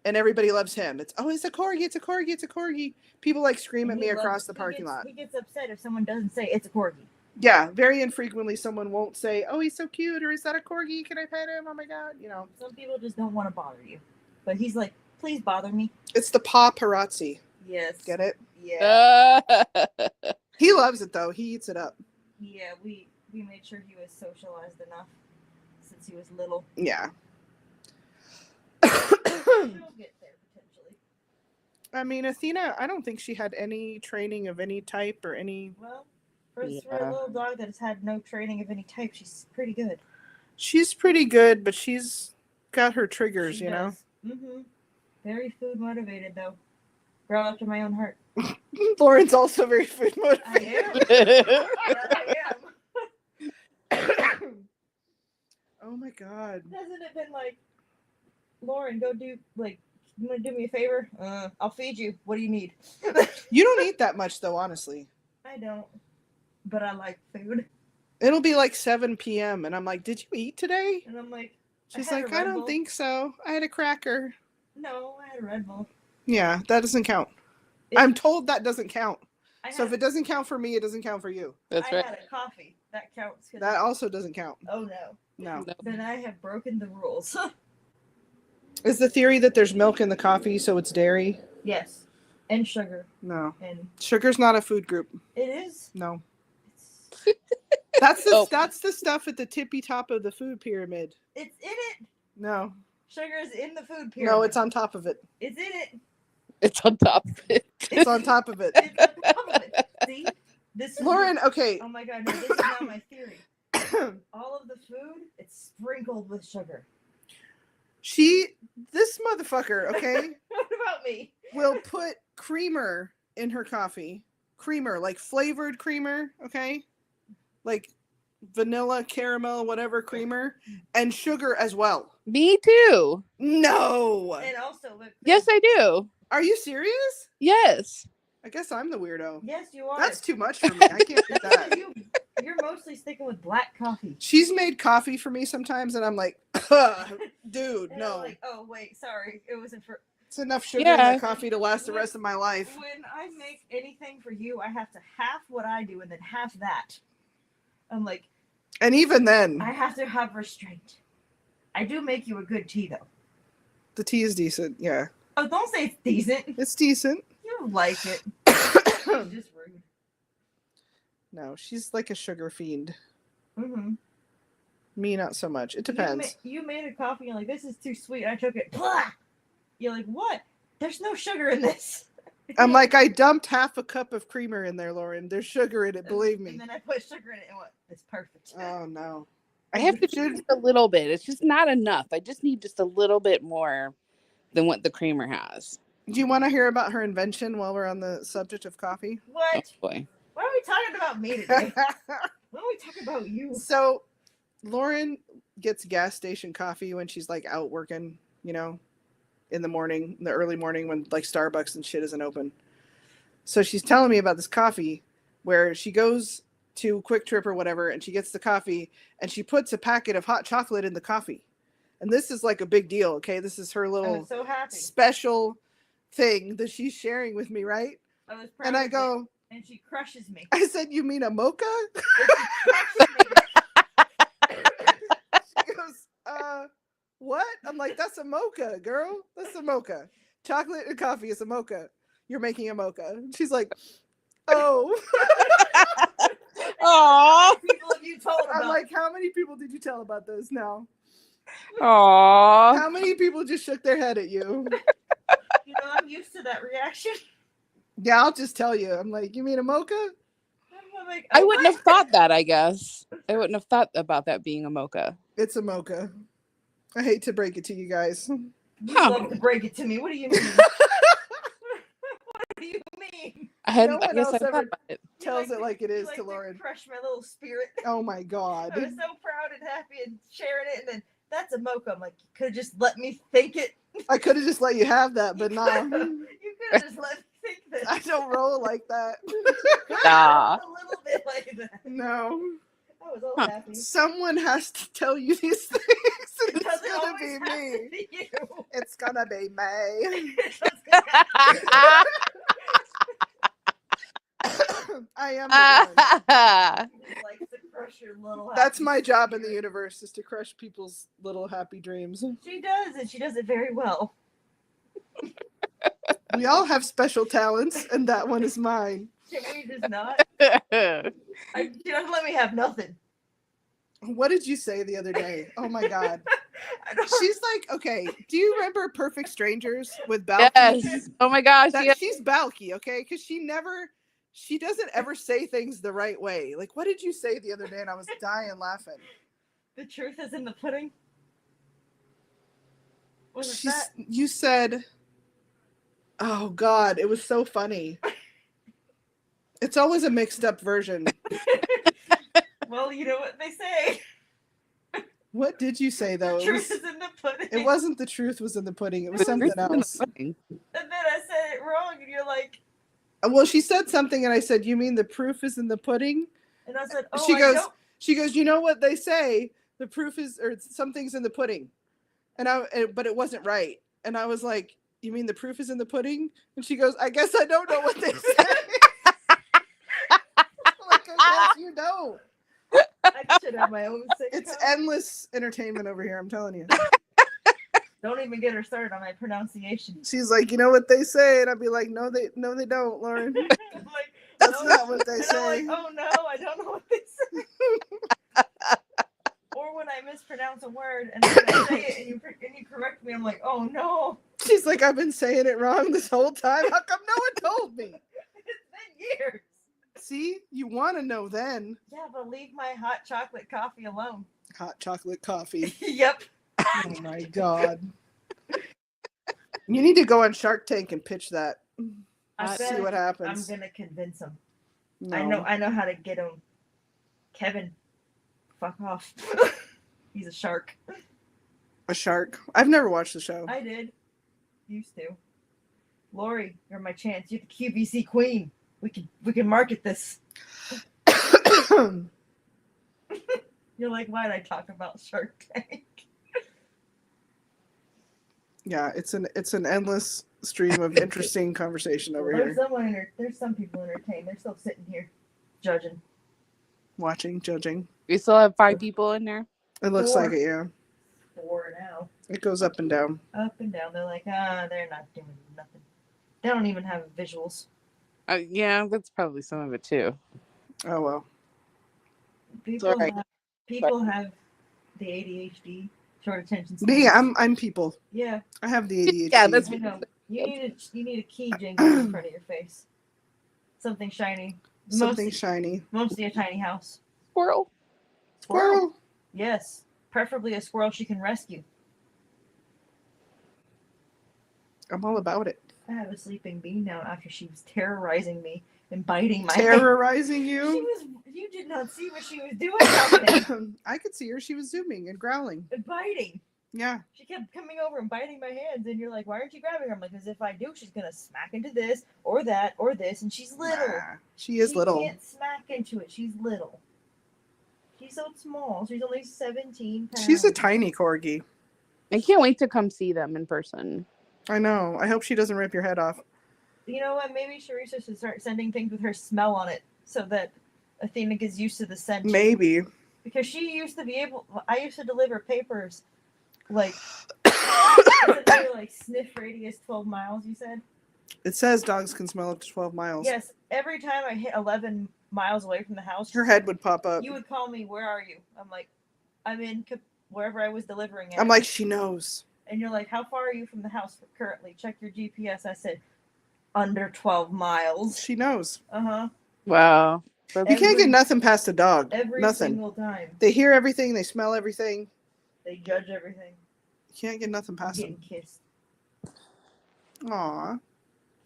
and everybody loves him. It's a corgi, it's a corgi, it's a corgi. People like scream and at he me loves- across the he parking gets- lot. He gets upset if someone doesn't say it's a corgi. Yeah, very infrequently someone won't say, "Oh, he's so cute," or "Is that a corgi? Can I pet him? Oh my God!" You know, Some people just don't want to bother you, but he's like, please bother me. it's the paparazzi. Yes. Get it? Yeah. He loves it though. He eats it up. Yeah. We made sure he was socialized enough since he was little. Yeah. He'll get there potentially. I mean, Athena, I don't think she had any training of any type or any. Well, for a Yeah. little dog that has had no training of any type, she's pretty good. She's pretty good, but she's got her triggers, you know? Mm-hmm. Very food motivated though. Girl after my own heart. Lauren's also very food I motivated. am. I am. Oh my God. Hasn't it been like, Lauren, go do, like, you want to do me a favor? I'll feed you. What do you need? You don't eat that much though, honestly. I don't. But I like food. It'll be like 7 p.m. and I'm like, "Did you eat today?" And I'm like, She's had a like, "I Red don't Bull." think so. I had a cracker." No, I had a Red Bull. Yeah, that doesn't count. It- I'm told that doesn't count. I So had, if it doesn't count for me, it doesn't count for you. That's I right. had a coffee. That counts. 'Cause That also doesn't count. oh no. No. No. Then I have broken the rules. Is the theory that there's milk in the coffee, so it's dairy? Yes. And sugar. No. And Sugar's not a food group. it is. No. It's, That's the stuff at the tippy top of the food pyramid. it's in it. No. Sugar is in the food pyramid. No, it's on top of it. It's in it. It's on top of it. It's on top of it. It's on top of it. See? This is Lauren, okay. Oh my god, no, this is not my theory. All of the food, it's sprinkled with sugar. This motherfucker, okay, What about me? will put creamer in her coffee. Creamer, like flavored creamer, okay? Like vanilla, caramel, whatever creamer, and sugar as well. Me too. No. And also whipped cream. Yes, I do. Are you serious? Yes. I guess I'm the weirdo. Yes, you are. That's too much for me. I can't do that. You're mostly sticking with black coffee. She's made coffee for me sometimes, and I'm like, dude, And no. I'm like, oh wait, sorry, it wasn't for. It's enough sugar in Yeah. that coffee to last the rest of my life. When I make anything for you, I have to half what I do and then half that. I'm like, And even then, I have to have restraint. I do make you a good tea though. the tea is decent. Yeah, Oh, don't say it's decent. it's decent. You like it. It's just rude. No, she's like a sugar fiend. Mm-hmm. Me, not so much. It depends. You made a coffee. You're like, this is too sweet. I took it. Blah! You're like, what? There's no sugar in this. I'm like, I dumped half a cup of creamer in there, Lauren. There's sugar in it, believe me. And then I put sugar in it and what? It's perfect. Oh no. I have to do just a little bit. It's just not enough. I just need just a little bit more than what the creamer has. Do you want to hear about her invention while we're on the subject of coffee? Oh What? boy. Why are we talking about me today? Why are we talking about you? So, Lauren gets gas station coffee when she's like out working, you know, in the morning, in the early morning when like Starbucks and shit isn't open. So she's telling me about this coffee where she goes to Quick Trip or whatever and she gets the coffee and she puts a packet of hot chocolate in the coffee. And this is like a big deal, okay? This is her I little was so happy. special thing that she's sharing with me, right? I was proud And I of it. go, And she crushes me. I said, "You mean a mocha?" And she crushes me. She goes, what? I'm like, that's a mocha, girl. That's a mocha. Chocolate and coffee is a mocha. You're making a mocha. She's like, oh. Aww. People have have you told about? I'm like, how many people did you tell about this now? Aww. How many people just shook their head at you? You know, I'm used to that reaction. Yeah, I'll just tell you. I'm like, you mean a mocha? I'm like, I wouldn't have thought that, I guess. I wouldn't have thought about that being a mocha. It's a mocha. I hate to break it to you guys. You Huh. love to break it to me. What do you mean? What do you mean? I hadn't. No I one guess else I thought ever about it. tells it like it is You to like Lauren. crush my little spirit. Oh my God. I was so proud and happy and sharing it, and then that's a mocha. I'm like, you could have just let me think it. I could have just let you have that, but nah. You could have just let me think this. I don't roll like that. Nah. A little bit like that. No. I was all Huh. happy. Someone has to tell you these things. And It it's doesn't gonna always be have me. to be you. It's gonna be me. It's just gonna- I am the one. He likes to crush your little That's happy my job in the spirit. universe, is to crush people's little happy dreams. She does, and she does it very well. We all have special talents, and that one is mine. Can we just not? She doesn't let me have nothing. What did you say the other day? Oh my God. I don't. She's like, okay, do you remember Perfect Strangers with Balky? Yes. Oh my gosh. That, Yes. she's Balky, okay? Because she doesn't ever say things the right way. Like, what did you say the other day? And I was dying laughing. The truth is in the pudding. Was it that? You said, oh God, it was so funny. It's always a mixed up version. Well, you know what they say. What did you say though? The truth is in the pudding. It wasn't the truth was in the pudding. It was The something Truth is in the else. pudding. And then I said it wrong, and you're like, Well, she said something, and I said, "You mean the proof is in the pudding?" and I said, oh, She goes, I don't. She goes, "You know what they say? The proof is, or something's in the pudding," but it wasn't right. And I was like, "You mean the proof is in the pudding?" And she goes, "I guess I don't know what they say." Like, I guess you don't. I should have my own sitcom. It's endless entertainment over here. I'm telling you. Don't even get her started on my pronunciation. She's like, "You know what they say?" And I'd be like, "No, they don't, Lauren. I'm like, That's no. not what they And say." I'm like, oh no, I don't know what they say. Or when I mispronounce a word and then I say it and you correct me, I'm like, oh no. She's like, "I've been saying it wrong this whole time. How come no one told me?" It's been years. See, you want to know then. Yeah, but leave my hot chocolate coffee alone. Hot chocolate coffee. Yep. Oh my God. You need to go on Shark Tank and pitch that. I See bet what happens. I'm gonna convince him. No. I know how to get him. Kevin, fuck off. He's a shark. A shark. I've never watched the show. I did. Used to. Lori, you're my chance. You're the QVC queen. We can market this. You're like, why'd I talk about Shark Tank? Yeah, it's an endless stream of interesting conversation over There's here. there's some people entertained. They're still sitting here judging. Watching, judging. We still have 5 people in there. It looks Four. like it, yeah. 4 now. It goes up and down. Up and down. They're like, they're not doing nothing. They don't even have visuals. Yeah, that's probably some of it too. Oh well. People alright. have the ADHD, short attention Me, span. I'm people. Yeah, I have the ADHD. Yeah, that's I know. You need a key jingle in front of your face. Something shiny. something shiny. Mostly a tiny house. Squirrel. Squirrel. Yes. Preferably a squirrel she can rescue. I'm all about it. I have a sleeping bee now after she was terrorizing me and biting my hand. Terrorizing you. You did not see what she was doing out there. I could see her. She was zooming and growling. And biting. Yeah. She kept coming over and biting my hands, and you're like, why aren't you grabbing her? I'm like, because if I do, she's gonna smack into this or that or this, and she's little. Nah, she is little. She can't smack into it. She's little. She's so small. She's only 17 pounds. She's a tiny corgi. I can't wait to come see them in person. I know. I hope she doesn't rip your head off. You know what? Maybe Charissa should start sending things with her smell on it, so that Athena gets used to the scent. Maybe. Because she used to be able. I used to deliver papers, like, isn't there, like sniff radius 12 miles. You said. It says dogs can smell up to 12 miles. Yes, every time I hit 11 miles away from the house, Her head would pop up. you would call me, where are you? I'm like, I'm in wherever I was delivering it. I'm like, she knows. And you're like, how far are you from the house currently? Check your GPS. I said, under 12 miles. She knows. Uh-huh. Wow. You can't get nothing past a dog. Every Nothing. single time. They hear everything. They smell everything. They judge everything. You can't get nothing I'm past getting them. kissed. Aw.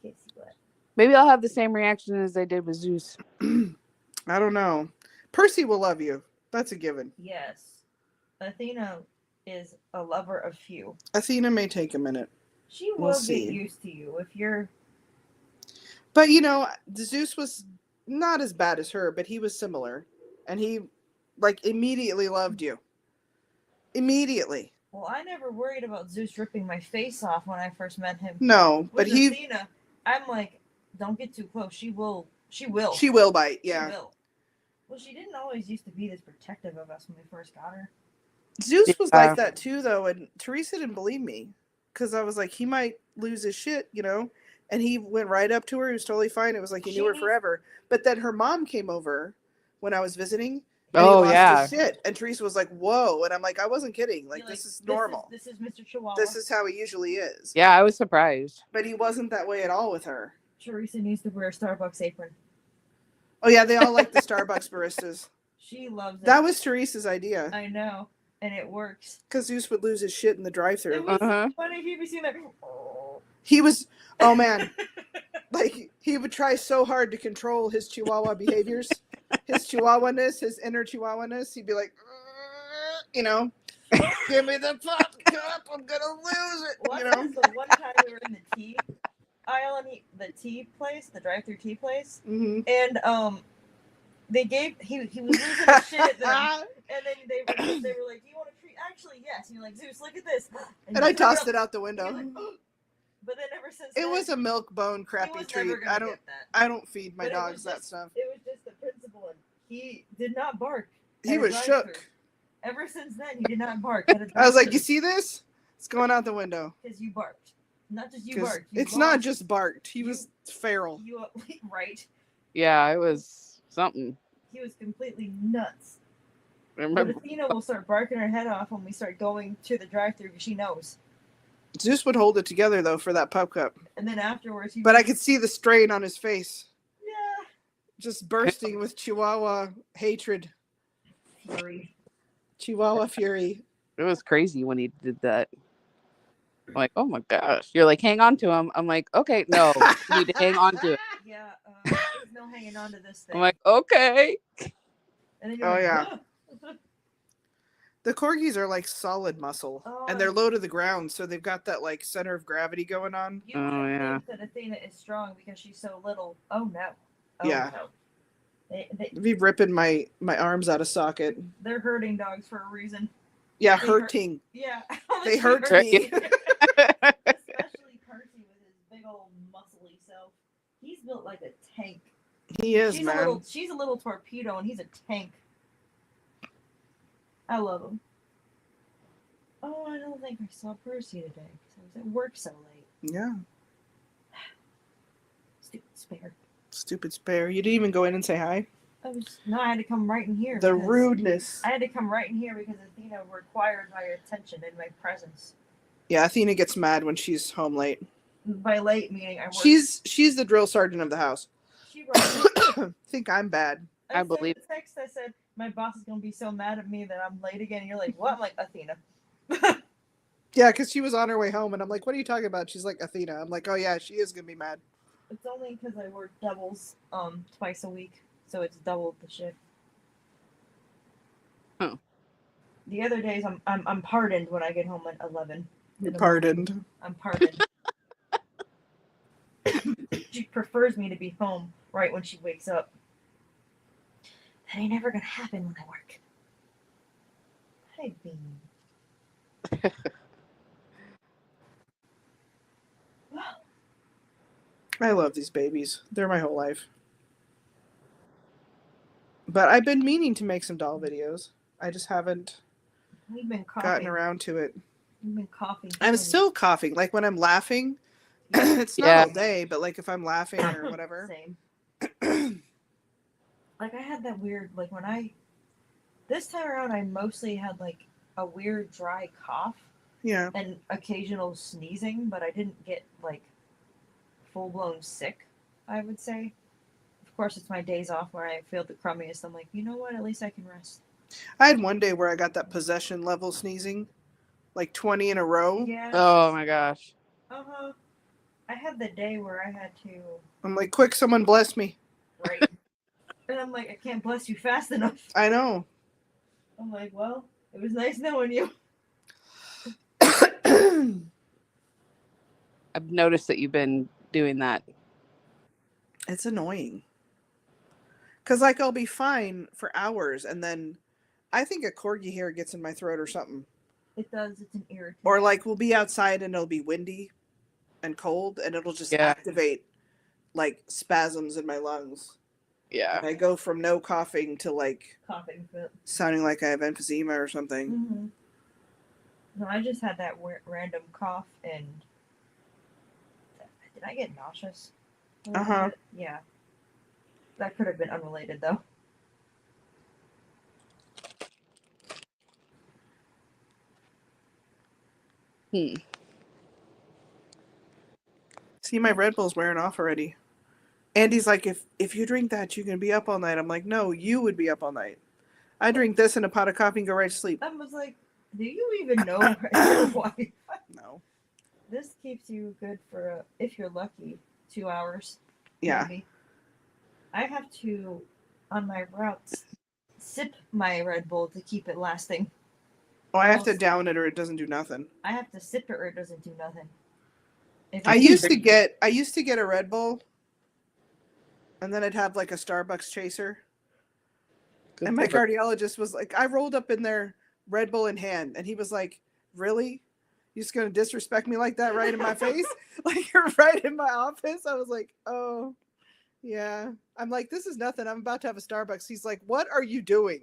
Kissy butt. Maybe I'll have the same reaction as I did with Zeus. I don't know. Percy will love you. That's a given. Yes. Athena is a lover of few. Athena may take a minute. She will We'll get see. used to you if you're... But, you know, Zeus was not as bad as her, but he was similar. And he, like, immediately loved you. Immediately. Well, I never worried about Zeus ripping my face off when I first met him. No, but With Athena, I'm like, don't get too close. She will. She will bite, yeah. She will. Well, she didn't always used to be this protective of us when we first got her. Zeus was like that too, though, and Teresa didn't believe me. Because I was like, he might lose his shit, you know? And he went right up to her. He was totally fine. It was like he knew her forever. But then her mom came over when I was visiting. And he lost his shit. And Teresa was like, whoa. And I'm like, I wasn't kidding. Like, this is normal. This is Mr. Chihuahua. This is how he usually is. Yeah, I was surprised. But he wasn't that way at all with her. Teresa needs to wear a Starbucks apron. Oh, yeah. They all like the Starbucks baristas. She loves it. That was Teresa's idea. I know. And it works. Because Zeus would lose his shit in the drive-thru. It was funny. He'd be seeing that. He was, oh man. Like, he would try so hard to control his Chihuahua behaviors. His Chihuahua-ness, his inner Chihuahua-ness. He'd be like, you know, give me the pop cup. I'm going to lose it. Well, you know? the one time we were in the tea aisle and the tea place, the drive-thru tea place. Mm-hmm. And they gave, he was losing his shit at them. And then they were like, do you want a treat? Actually, yes. And you're like, Zeus, look at this. And I tossed it out the window. Like, but then ever since it was a milk bone crappy treat. I don't feed my dogs that stuff. It was just the principle, and he did not bark. He was shook. Ever since then, he did not bark. I was like, you see this? It's going out the window. Because you barked. Not just you barked. It's not just barked. He was feral. Right. Yeah, it was something. He was completely nuts. Remember? But Athena will start barking her head off when we start going to the drive-thru because she knows. Zeus would hold it together, though, for that pup cup. And then afterwards... But I could see the strain on his face. Yeah. Just bursting with Chihuahua hatred. Fury. Chihuahua fury. It was crazy when he did that. I'm like, oh my gosh. You're like, hang on to him. I'm like, okay, no. You need to hang on to it. Yeah, there's no hanging on to this thing. I'm like, okay. And then you're yeah. The corgis are like solid muscle, and they're low to the ground, so they've got that like center of gravity going on. You think that Athena is strong because she's so little. Oh no. Oh, yeah. No. They'd be ripping my arms out of socket. They're hurting dogs for a reason. Yeah, hurting. Yeah. They hurt me. Especially Percy with his big old muscly self. He's built like a tank. He is, man. She's a little torpedo, and he's a tank. I love him. Oh, I don't think I saw Percy today because I was at work so late. Yeah. Stupid spare. Stupid spare. You didn't even go in and say hi? I had to come right in here. The rudeness. I had to come right in here because Athena required my attention and my presence. Yeah, Athena gets mad when she's home late. By late meaning I work. She's the drill sergeant of the house. She wrote think I'm bad. I believe. The text I said my boss is gonna be so mad at me that I'm late again. And you're like, what? I'm like, Athena. Yeah, because she was on her way home, and I'm like, what are you talking about? She's like, Athena. I'm like, oh yeah, she is gonna be mad. It's only because I work doubles twice a week, so it's doubled the shift. Oh. The other days I'm pardoned when I get home at 11. You're pardoned. I'm pardoned. She prefers me to be home right when she wakes up. That ain't never gonna happen when I work. Hi, Bean. I love these babies. They're my whole life. But I've been meaning to make some doll videos. I just haven't We've been coughing. gotten around to it. We've been coughing. I'm still coughing. Like when I'm laughing, It's not Yeah. all day, but like if I'm laughing or whatever. Same. Like I had that weird, like this time around I mostly had like a weird dry cough Yeah. and occasional sneezing, but I didn't get like full blown sick, I would say. Of course, it's my days off where I feel the crummiest. I'm like, you know what? At least I can rest. I had one day where I got that possession level sneezing, like 20 in a row. Yeah. Oh my gosh. Uh-huh. I had the day where I had to I'm like, quick, someone bless me. write. And I'm like, I can't bless you fast enough. I know. I'm like, well, it was nice knowing you. I've noticed that you've been doing that. It's annoying. Because, like, I'll be fine for hours, and then I think a corgi hair gets in my throat or something. It does. It's an irritant. Or, like, we'll be outside and it'll be windy and cold, and it'll just activate, like, spasms in my lungs. Yeah. And I go from no coughing to, like, Coughing fit. sounding like I have emphysema or something. Mm-hmm. No, I just had that random cough, and did I get nauseous? Uh-huh. Yeah. That could have been unrelated, though. See, my Red Bull's wearing off already. Andy's like, if you drink that, you can be up all night. I'm like, no, you would be up all night. I drink this and a pot of coffee and go right to sleep. I was like, do you even know your wife? No. This keeps you good for, if you're lucky, 2 hours. Yeah. Maybe. I have to, on my routes, sip my Red Bull to keep it lasting. Oh, I have to down it or it doesn't do nothing. I have to sip it or it doesn't do nothing. I used to get a Red Bull, and then I'd have like a Starbucks chaser. Good And my for- cardiologist was like, I rolled up in there, Red Bull in hand, and he was like, really? You just gonna disrespect me like that right in my face? Like you're right in my office? I was like, oh, yeah. I'm like, this is nothing. I'm about to have a Starbucks. He's like, what are you doing?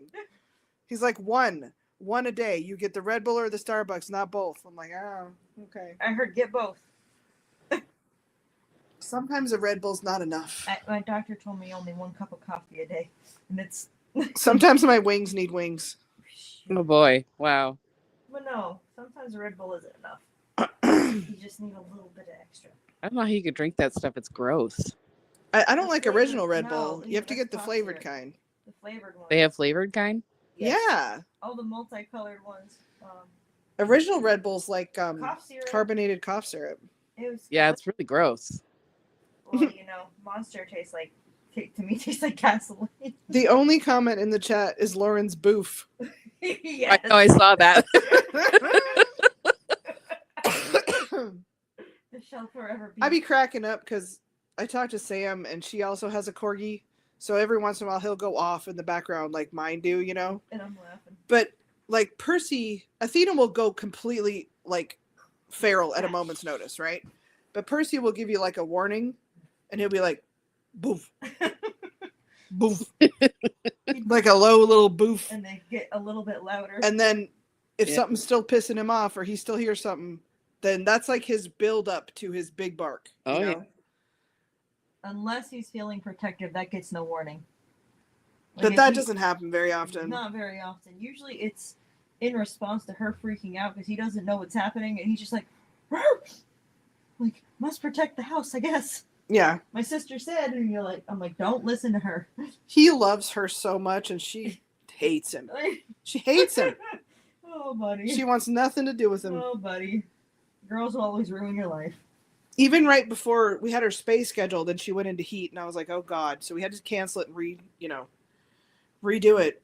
He's like, one a day. You get the Red Bull or the Starbucks, not both. I'm like, oh, okay. I heard get both. Sometimes a Red Bull's not enough. My doctor told me only 1 cup of coffee a day, and it's. Sometimes my wings need wings. Oh boy. Wow. But no, sometimes a Red Bull isn't enough. You just need a little bit of extra. I don't know how you could drink that stuff. It's gross. I don't like flavored- original Red no, Bull. You have to that's get the cough flavored syrup. kind. The flavored ones. They have flavored kind? Yes. Yeah. All the multicolored ones. Original Red Bull's like Cough syrup. carbonated cough syrup. It was. Yeah, it's really gross. Well, Monster tastes like. To me, tastes like gasoline. The only comment in the chat is Lauren's boof. Yes. I know, I saw that. It shall forever be. I be cracking up because I talked to Sam and she also has a corgi. So every once in a while he'll go off in the background like mine do, And I'm laughing. But like Percy, Athena will go completely like feral at a moment's notice, right? But Percy will give you like a warning and he'll be like, boof. Boof. Like a low little boof. And they get a little bit louder. And then if Yeah. something's still pissing him off or he still hears something, then that's like his build up to his big bark. Oh, you yeah. know? Unless he's feeling protective, that gets no warning. Like, But if that he- doesn't happen very often. Not very often. Usually it's in response to her freaking out because he doesn't know what's happening and he's just like, "Rrr!" Like, must protect the house, I guess. Yeah. My sister said, and I'm like, don't listen to her. He loves her so much and she hates him. She hates him. Oh, buddy. She wants nothing to do with him. Oh, buddy. Girls will always ruin your life. Even right before we had her space scheduled and she went into heat and I was like, oh God. So we had to cancel it and redo it.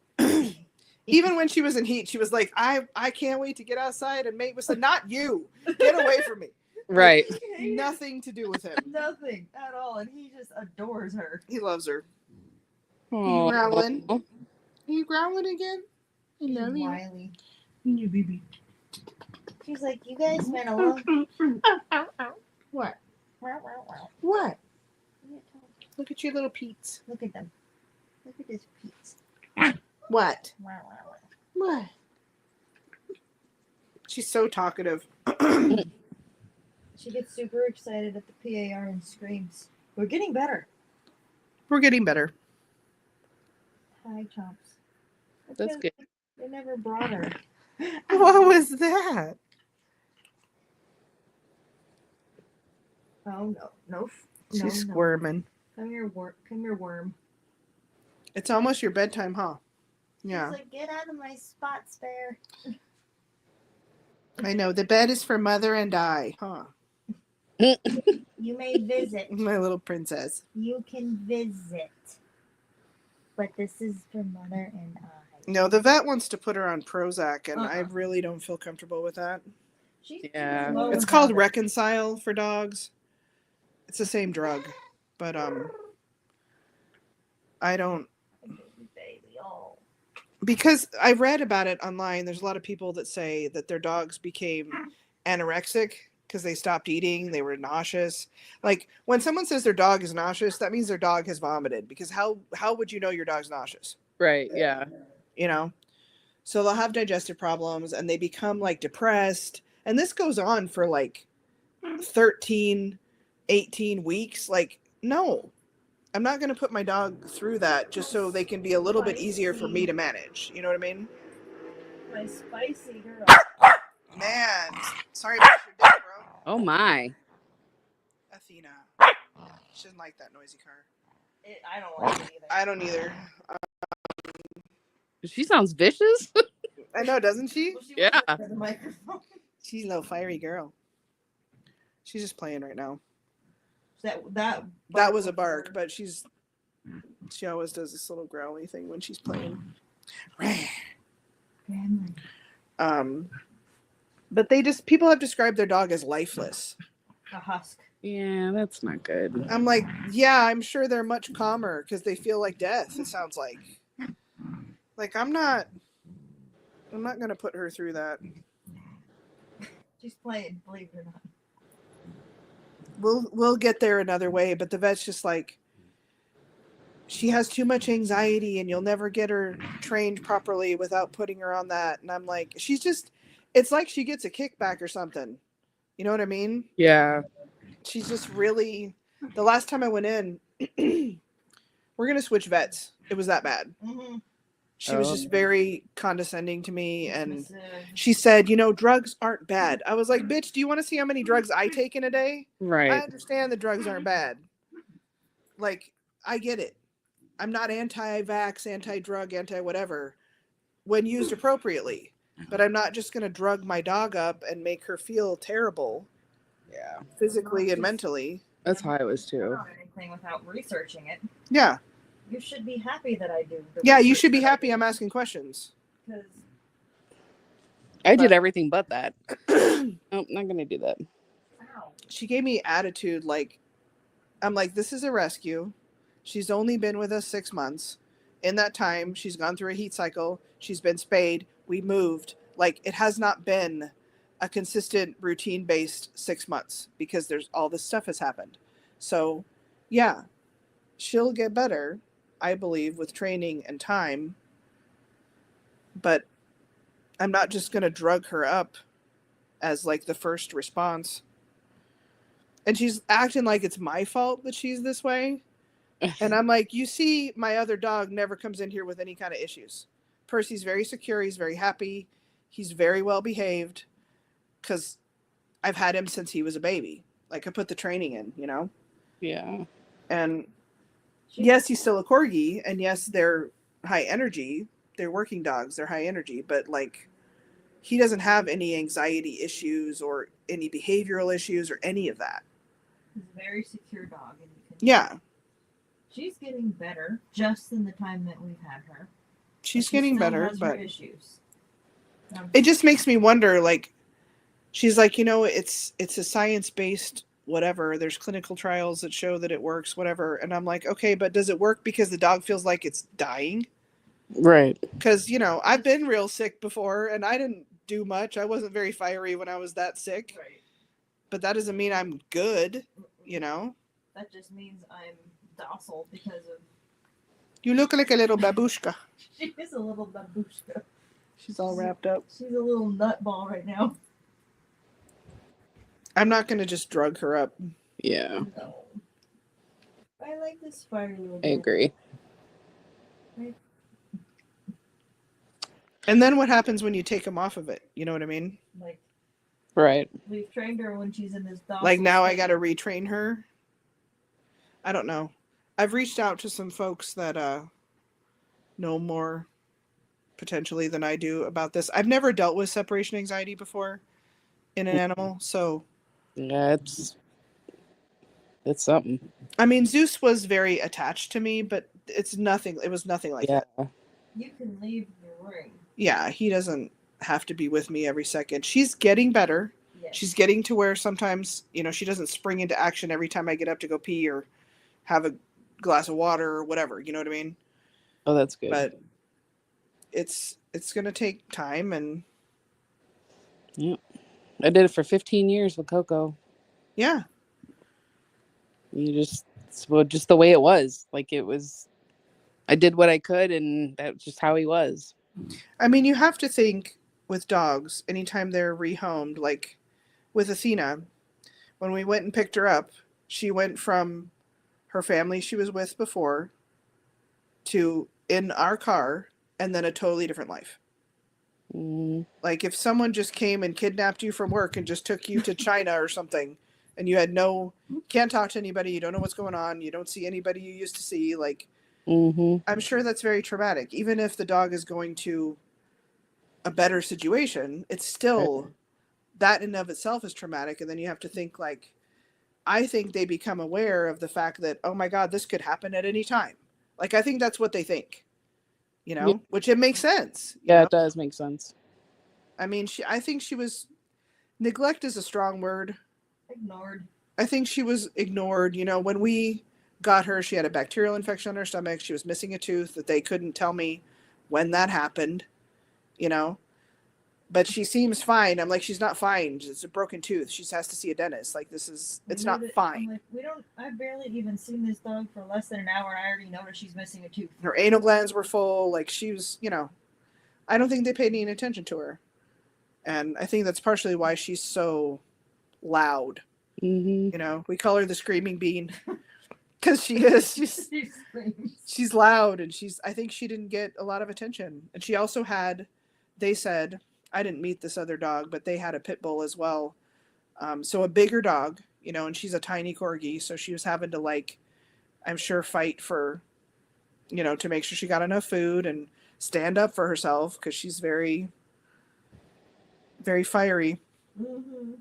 Even when she was in heat, she was like, I can't wait to get outside and mate with some. Not you. Get away from me. Right. Nothing to do with him. Nothing at all. And he just adores her. He loves her. Oh. growling? Are you growling again? I love She's you. wily. You baby. She's like, you guys spent a long What? Wow, wow, wow. What? Look at your little Pete's. Look at them. Look at this Pete's. What? Wow, wow, wow. What? She's so talkative. She gets super excited at the PAR and screams. We're getting better. We're getting better. Hi, Chomps. That's good. They never brought her. What was that? Oh no, no, She's no, squirming. Come here, worm. It's almost your bedtime, huh? Yeah. She's like, get out of my spot, Spare. I know. The bed is for Mother and I, huh? You may visit. My little princess. You can visit. But this is for Mother and I. No, the vet wants to put her on Prozac, and I really don't feel comfortable with that. Yeah. It's called Reconcile for dogs. It's the same drug, but I don't. Because I read about it online, there's a lot of people that say that their dogs became anorexic because they stopped eating, they were nauseous. Like when someone says their dog is nauseous, that means their dog has vomited, because how would you know your dog's nauseous? Right, yeah. You know? So they'll have digestive problems and they become like depressed. And this goes on for like 13, 18 weeks. Like, no, I'm not going to put my dog through that just so they can be a little bit easier for me to manage. You know what I mean? My spicy girl. Man, sorry about your day, bro. Oh my. Athena. She doesn't like that noisy car. I don't like it either. I don't either. She sounds vicious. I know, doesn't she? Well, she Yeah. wasn't at the microphone. She's a little fiery girl. She's just playing right now. That was a bark, but she always does this little growly thing when she's playing. But people have described their dog as lifeless. A husk. Yeah, that's not good. I'm like, yeah, I'm sure they're much calmer because they feel like death, it sounds like. Like, I'm not going to put her through that. She's playing, believe it or not. We'll get there another way, but the vet's just like, she has too much anxiety and you'll never get her trained properly without putting her on that. And I'm like, it's like she gets a kickback or something. You know what I mean? Yeah. She's just really, the last time I went in, we're going to switch vets. It was that bad. Mm-hmm. She was just very condescending to me. And she said, drugs aren't bad. I was like, bitch, do you want to see how many drugs I take in a day? Right. I understand that drugs aren't bad. Like, I get it. I'm not anti-vax, anti-drug, anti-whatever when used appropriately. But I'm not just going to drug my dog up and make her feel terrible. Yeah. Physically and mentally. That's how I was too. Not anything without researching it. Yeah. You should be happy that I do. Yeah, you should be happy I'm asking questions. I did everything but that. Nope, not going to do that. Wow. She gave me attitude like, I'm like, this is a rescue. She's only been with us 6 months. In that time, she's gone through a heat cycle. She's been spayed. We moved. Like, it has not been a consistent routine-based 6 months because there's all this stuff has happened. So, yeah, she'll get better, I believe, with training and time. But I'm not just going to drug her up as like the first response. And she's acting like it's my fault that she's this way. And I'm like, you see, my other dog never comes in here with any kind of issues. Percy's very secure. He's very happy. He's very well behaved because I've had him since he was a baby. Like, I put the training in, Yeah. And yes, he's still a corgi. And yes, they're high energy. They're working dogs. They're high energy. But like, he doesn't have any anxiety issues or any behavioral issues or any of that. He's a very secure dog. And Yeah. She's getting better just in the time that we've had her. She's getting better, has but her issues. It just makes me wonder, like, she's like, it's a science-based whatever. There's clinical trials that show that it works, whatever. And I'm like, okay, but does it work because the dog feels like it's dying? Right. Because, I've been real sick before and I didn't do much. I wasn't very fiery when I was that sick. Right. But that doesn't mean I'm good, That just means I'm docile because of... You look like a little babushka. She is a little babushka. She's all wrapped up. She's a little nutball right now. I'm not going to just drug her up. Yeah, No. I like this fiery little I guy. agree. And then what happens when you take them off of it? You know what I mean? Like, Right. we've trained her when she's in this docile Like now I state. got to retrain her. I don't know. I've reached out to some folks that know more potentially than I do about this. I've never dealt with separation anxiety before in an animal, so Yeah, it's something. I mean Zeus was very attached to me, but it's nothing. It was nothing like Yeah. that. You can leave the ring. Yeah, he doesn't have to be with me every second. She's getting better. Yes. She's getting to where sometimes, she doesn't spring into action every time I get up to go pee or have a glass of water or whatever, you know what I mean? Oh, that's good. But it's going to take time and Yeah. I did it for 15 years with Coco. yeah. It's just the way it was. Like I did what I could, and that's just how he was. I mean, you have to think with dogs, anytime they're rehomed, like with Athena, when we went and picked her up, she went from her family she was with before to in our car and then a totally different life. Mm, Like if someone just came and kidnapped you from work and just took you to China or something and you had can't talk to anybody, you don't know what's going on, you don't see anybody you used to see, like mm-hmm. I'm sure that's very traumatic. Even if the dog is going to a better situation, it's still that in and of itself is traumatic. And then you have to think like, I think they become aware of the fact that, oh my God, this could happen at any time. Like, I think that's what they think, Yeah. which it makes sense. Yeah, it does make sense. I mean, I think she was, neglect is a strong word. Ignored. I think she was ignored. When we got her, she had a bacterial infection on her stomach. She was missing a tooth that they couldn't tell me when that happened, but she seems fine. I'm like, she's not fine. It's a broken tooth. She has to see a dentist. Like, it's not fine. I'm like, I've barely even seen this dog for less than an hour and I already noticed she's missing a tooth. Her anal glands were full. Like, she was, I don't think they paid any attention to her. And I think that's partially why she's so loud. Mm-hmm. We call her the screaming bean because she is. She's loud, and I think she didn't get a lot of attention. And she also they said, I didn't meet this other dog, but they had a pit bull as well. So a bigger dog, and she's a tiny corgi. So she was having to, like, I'm sure fight for, to make sure she got enough food and stand up for herself because she's very, very fiery. Mm-hmm.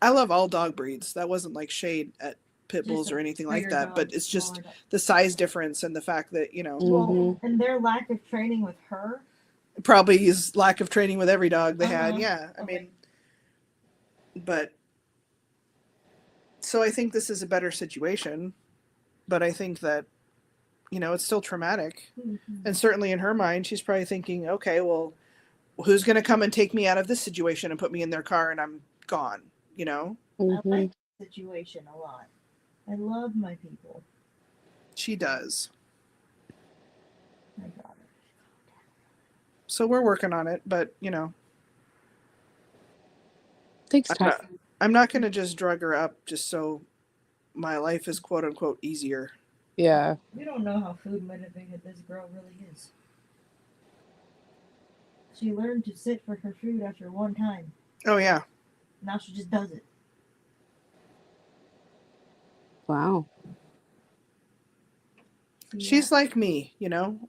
I love all dog breeds. That wasn't like shade at pit bulls or anything like that, but it's just the size difference and the fact that, Well, and their lack of training with her. Probably is lack of training with every dog they had. Yeah. I mean, but so I think this is a better situation, but I think that, it's still traumatic. Mm-hmm. And certainly in her mind, she's probably thinking, okay, well, who's going to come and take me out of this situation and put me in their car and I'm gone, Mm-hmm. I like the situation a lot. I love my people. She does. My daughter. So we're working on it, but, Takes time. I'm not going to just drug her up just so my life is quote unquote easier. Yeah. We don't know how food motivated this girl really is. She learned to sit for her food after one time. Oh, yeah. Now she just does it. Wow. Yeah. She's like me,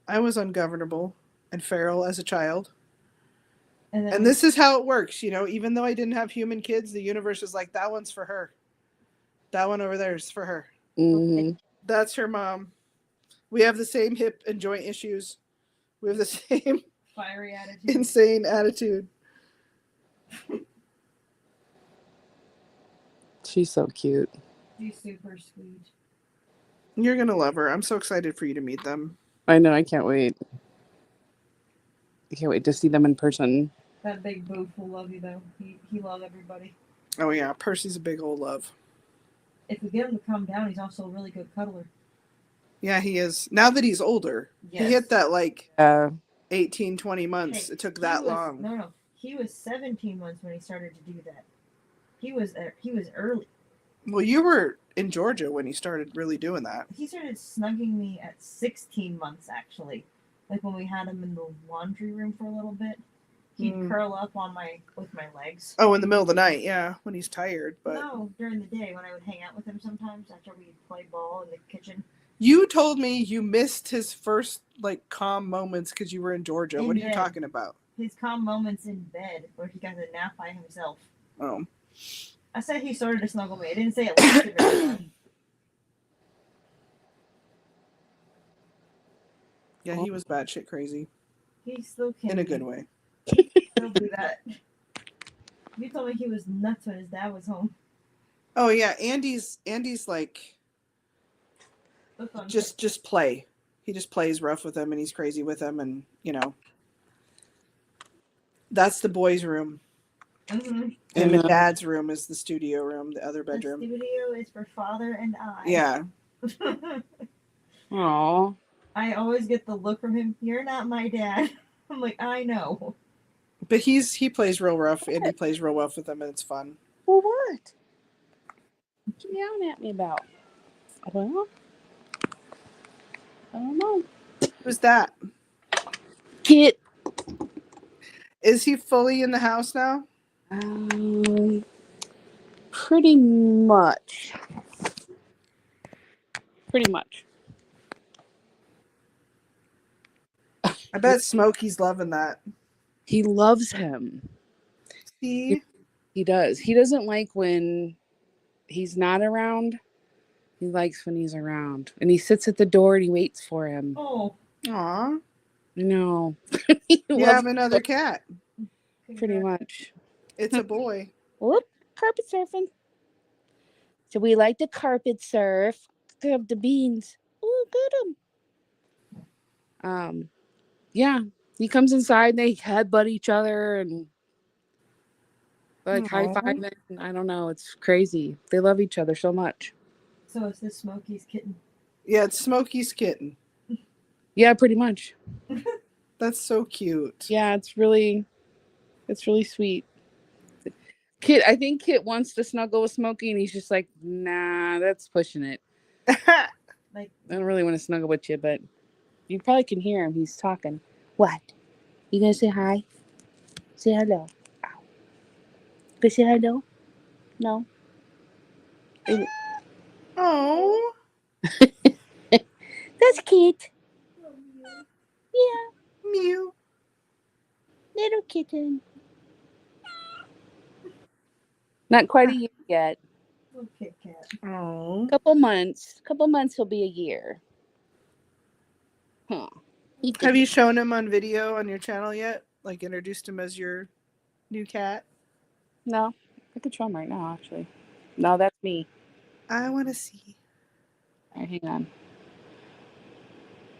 I was ungovernable and feral as a child. And this is how it works, even though I didn't have human kids, the universe is like, that one's for her. That one over there is for her. Mm-hmm. That's her mom. We have the same hip and joint issues. We have the same fiery attitude. Insane attitude. She's so cute. She's super sweet. You're going to love her. I'm so excited for you to meet them. I know. I can't wait. I can't wait to see them in person. That big boof will love you, though. He loves everybody. Oh, yeah. Percy's a big old love. If we get him to calm down, he's also a really good cuddler. Yeah, he is. Now that he's older, yes. He hit that 18, 20 months. It took that long. No. He was 17 months when he started to do that. He was early. Well, you were in Georgia when he started really doing that. He started snugging me at 16 months, actually. Like when we had him in the laundry room for a little bit. He'd curl up with my legs. Oh, in the middle of the night, yeah, when he's tired. But no, during the day when I would hang out with him sometimes after we'd play ball in the kitchen. you told me you missed his first like calm moments because you were in Georgia. In What are you bed. talking about? His calm moments in bed where he got to nap by himself. Oh, I said he started to snuggle me. I didn't say it lasted very long. yeah, he was batshit crazy He still can in a be. good way. He'll do that. You told me he was nuts when his dad was home. Oh yeah, Andy's like Look on just play. He just plays rough with him and he's crazy with him, and you know, that's the boys' room. Mhm. And the dad's room is the studio room, the other bedroom. The studio is for Father and I. Yeah. Aw. I always get the look from him. You're not my dad. I'm like, I know. But he plays real rough. Andy plays real rough with him, and it's fun. Well, what? What you yelling at me about? I don't know. I don't know. Who's that? Kit. Is he fully in the house now? Pretty much. Pretty much. I bet Smokey's loving that. He loves him. See? He does. He doesn't like when he's not around. He likes when he's around. And he sits at the door and he waits for him. Oh. Aw. No. You have another cat. Pretty much. It's a boy. Whoop. Carpet surfing. So we like to carpet surf. Grab the beans. Ooh, get him. Yeah. He comes inside and they headbutt each other and like high fiving. I don't know. It's crazy. They love each other so much. So is this Smokey's kitten? Yeah, it's Smokey's kitten. Yeah, pretty much. That's so cute. Yeah, it's really sweet. Kit, I think Kit wants to snuggle with Smokey and he's just like, nah, that's pushing it. Like, I don't really want to snuggle with you, but you probably can hear him. He's talking. What? You gonna say hi? Say hello. Ow. Gonna say hello? No. Oh. That's Kit. Yeah, Mew. little kitten. Not quite a year yet. little Kit Kat. Oh. Couple months he'll be a year. Huh. Have you shown him on video on your channel yet? Like introduced him as your new cat? No, I could show him right now, actually. No, that's me. I want to see. All right, hang on.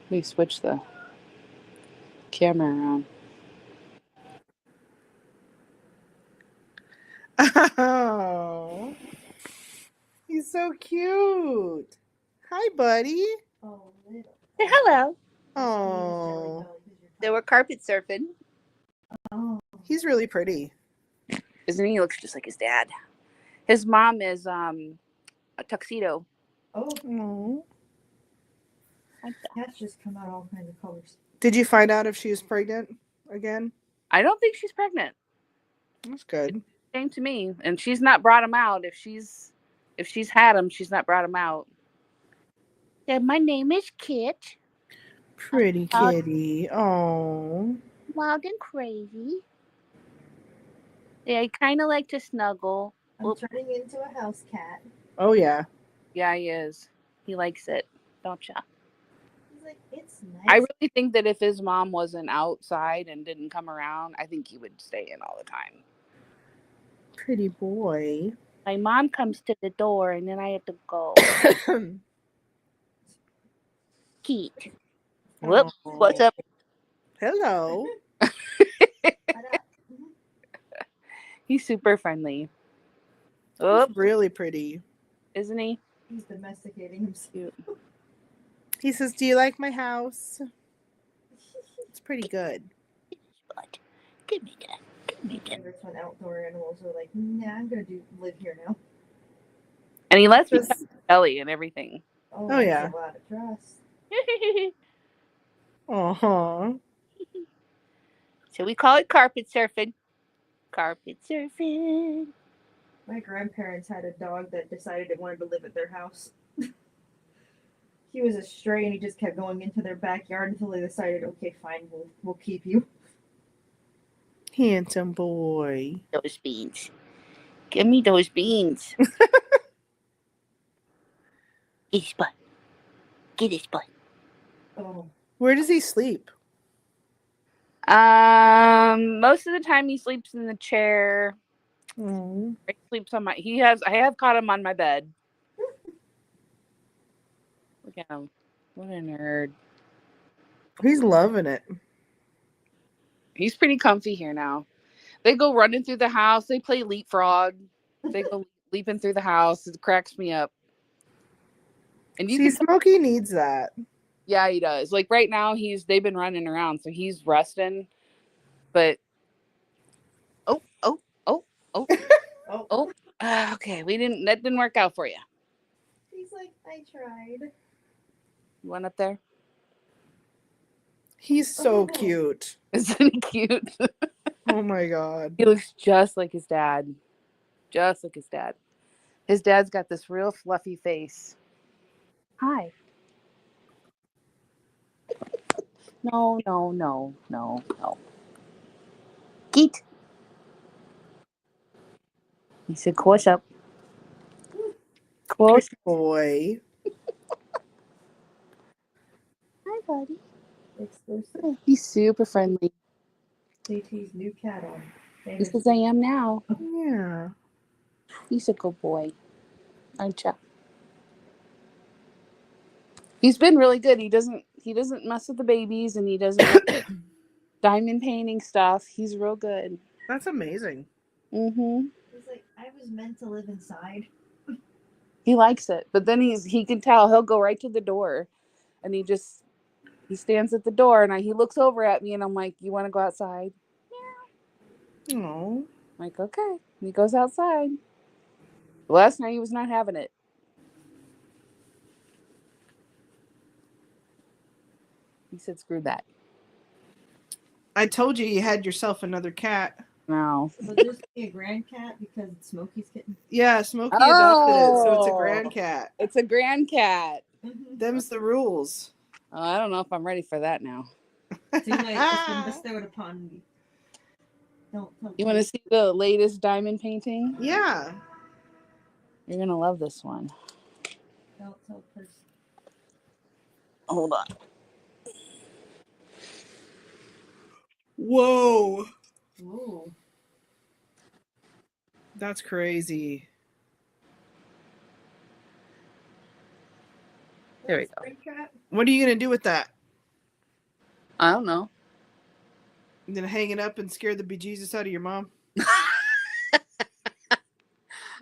Let me switch the camera around. Oh. He's so cute. Hi, buddy. Oh, little. Say hello. Oh. They were carpet surfing. Oh. He's really pretty. Isn't he? He looks just like his dad. His mom is a tuxedo. Oh. Oh. Cats just come out all kinds of colors. Did you find out if she was pregnant again? I don't think she's pregnant. That's good. Came to me, and she's not brought him out. If she's had him, she's not brought him out. Yeah, my name is Kit. Pretty kitty. Oh. Wild and crazy. Yeah, I kind of like to snuggle. I'm turning into a house cat. Oh yeah. Yeah, he is. He likes it, don't ya? He's like, it's nice. I really think that if his mom wasn't outside and didn't come around, I think he would stay in all the time. Pretty boy. My mom comes to the door and then I have to go. Kit. Whoop. What's up? Hello. He's super friendly. Oh, really pretty. Isn't he? He's domesticating himself. He says, "Do you like my house?" It's pretty good. What? Give me that. Favorites when outdoor animals are like, nah, I'm gonna live here now. And he lets me Just- touch his belly and everything. Oh, Oh, that's yeah. a lot of trust. Uh-huh. So we call it carpet surfing. Carpet surfing. My grandparents had a dog that decided it wanted to live at their house. He was a stray and he just kept going into their backyard until they decided, okay, fine, we'll keep you. Handsome boy. Those beans. Give me those beans. Get his butt. Get his butt. Oh, Where does he sleep? Most of the time he sleeps in the chair. Oh. He sleeps on I have caught him on my bed. Look at him. What a nerd. He's loving it. He's pretty comfy here now. They go running through the house. They play leapfrog. They go leaping through the house. It cracks me up. And you See, can Smokey needs that. yeah, he does. Like right now they've been running around, so he's resting. But oh. oh. Okay, that didn't work out for you. He's like, I tried. You went up there? He's so cute. Isn't he cute? Oh my god. He looks just like his dad. Just like his dad. His dad's got this real fluffy face. Hi. No. Geet. He said, "Course up." Course. Good boy. Hi, buddy. Exclusive. He's super friendly. JT's new cat on. He says, "I am now." Yeah. He's a good boy, aren't you? He's been really good. He doesn't mess with the babies, and he doesn't diamond painting stuff. He's real good. That's amazing. Mm-hmm. He's like, I was meant to live inside. He likes it, but then he can tell. He'll go right to the door, and he stands at the door, and he looks over at me, and I'm like, "You want to go outside?" Oh. I'm like, okay. And he goes outside. Last night he was not having it. He said, "Screw that." I told you had yourself another cat. No. Will this be a grand cat because it's Smokey's kitten? Yeah, Smokey adopted it, so it's a Oh. grand cat. It's a grand cat. Them's the rules. Oh, I don't know if I'm ready for that now. Too late. It's been bestowed upon me. Don't tell You want to see the latest diamond painting? Yeah. You're going to love this one. Don't tell person. Hold on. Whoa. Ooh. That's crazy. There we go. Spring cat? What are you going to do with that? I don't know. You going to hang it up and scare the bejesus out of your mom? I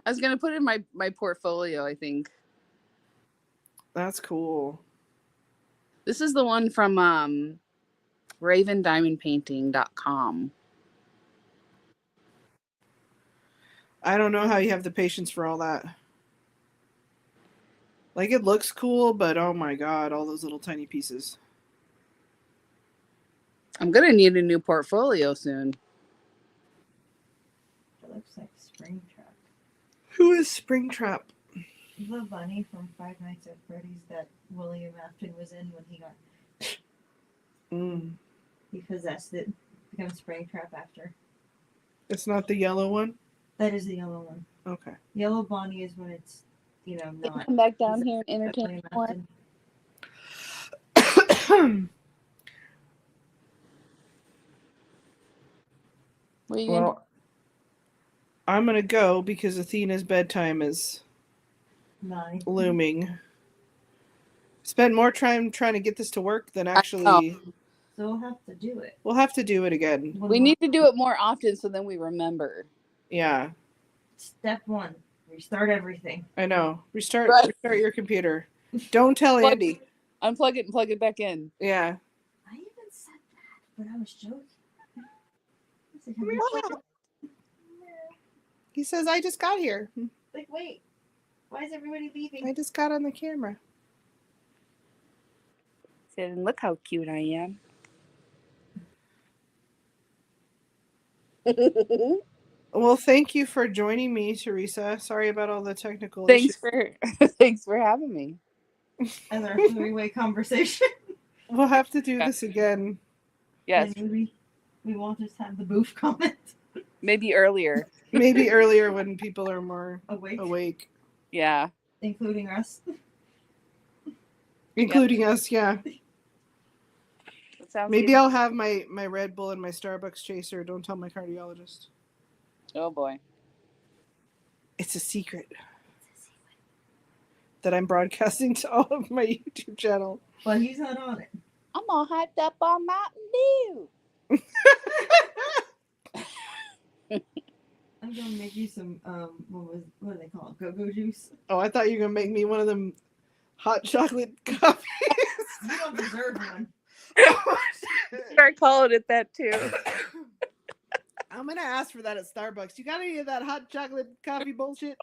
was going to put it in my portfolio, I think. That's cool. This is the one from ravendiamondpainting.com. I don't know how you have the patience for all that. Like, it looks cool, but oh my god, all those little tiny pieces. I'm going to need a new portfolio soon. It looks like Springtrap. Who is Springtrap? The bunny from Five Nights at Freddy's that William Afton was in when he got he possessed it. Become Springtrap after. It's not the yellow one? That is the yellow one. Okay. Yellow Bonnie is when it's, Can not. you come back down here and William entertain more? Afton. What are you gonna Well, I'm going to go because Athena's bedtime is 9. looming. Spent more time trying to get this to work than know. actually. So we'll have to do it. We'll have to do it again. We need to do it more often so then we remember. Yeah, Step 1. Restart everything. I know. Restart Right. your computer. Don't tell Plug- Andy. Unplug it and plug it back in. Yeah. I even said that, but I was joking. I said, have you tried He says, I just got here. Like, wait, why is everybody leaving? I just got on the camera. Said, look how cute I am. Well, thank you for joining me, Teresa. Sorry about all the technical Thanks issues. for having me. As our three-way conversation. We'll have to do this again. Yes, And maybe we won't just have the booth comment. maybe earlier. Maybe earlier when people are more Awake. awake. Yeah. Including us. Including us, yeah. That sounds Maybe good. I'll have my Red Bull and my Starbucks chaser. Don't tell my cardiologist. Oh boy. It's a secret that I'm broadcasting to all of my YouTube channel. But he's not on it. I'm all hyped up on Mountain Dew. I'm gonna make you some what do they call it? Go-go juice. Oh, I thought you were gonna make me one of them hot chocolate coffees. You don't deserve one. Start calling it that too. I'm gonna ask for that at Starbucks. You got any of that hot chocolate coffee bullshit?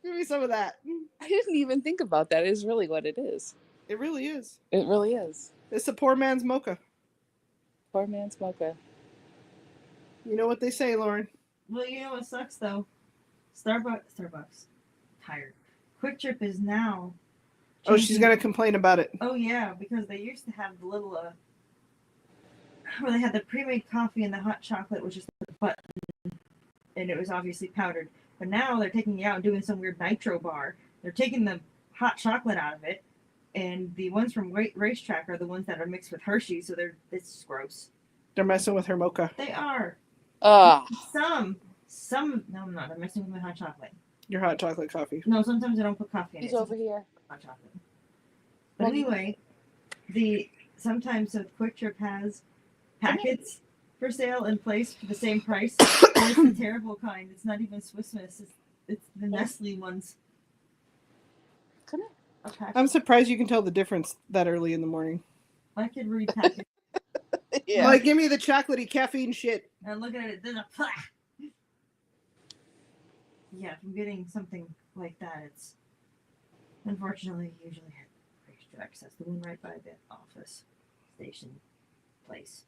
Give me some of that. I didn't even think about that. It's really what it is. It really is. It really is. It's a poor man's mocha. Poor man's mocha. You know what they say, Lauren. Well, you know what sucks though? Starbucks. Tired. Quick Trip is now. Oh, she's changing- gonna complain about it. Oh yeah, because they used to have the little where they had the pre-made coffee and the hot chocolate, which is the button, and it was obviously powdered. But now they're taking it out and doing some weird nitro bar. They're taking the hot chocolate out of it, and the ones from Racetrack are the ones that are mixed with Hershey, so it's gross. They're messing with her mocha. They are. Ugh. Some. No, I'm not. I'm messing with my hot chocolate. Your hot chocolate coffee. No, sometimes I don't put coffee in He's it. over here. Hot chocolate. But anyway, sometimes the Quick Trip has packets for sale in place for the same price. And it's the terrible kind. It's not even Swiss Miss. It's the Nestle ones. Come here. A packet. I'm surprised you can tell the difference that early in the morning. I could read packets Yeah. Like, give me the chocolatey caffeine shit. and looking at it. There's a plah. Yeah, if I'm getting something like that, it's unfortunately usually at Racetracks. That's the one right by the office station place.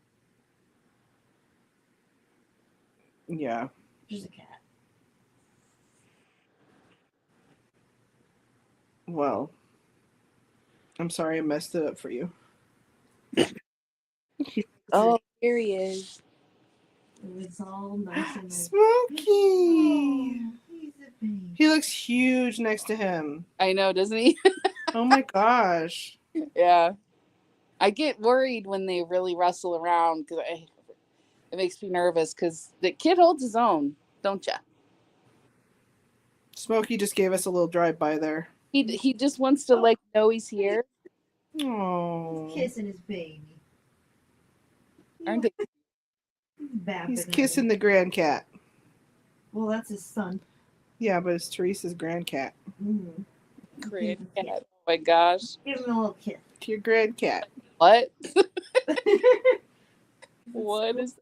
Yeah. There's a cat. Well, I'm sorry I messed it up for you. Oh, here he is. It's all nice and nice. Smokey! Oh, he's a baby. He looks huge next to him. I know, doesn't he? Oh my gosh. Yeah. I get worried when they really wrestle around because it makes me nervous because the kid holds his own, don't ya? Smokey just gave us a little drive-by there. He just wants to know he's here. Oh. He's kissing his baby. Aren't they? He's kissing the grand cat. Well, that's his son. Yeah, but it's Teresa's grand cat. Mm-hmm. Great cat. Oh my gosh. Give him a little kiss. To your grand cat. What? What is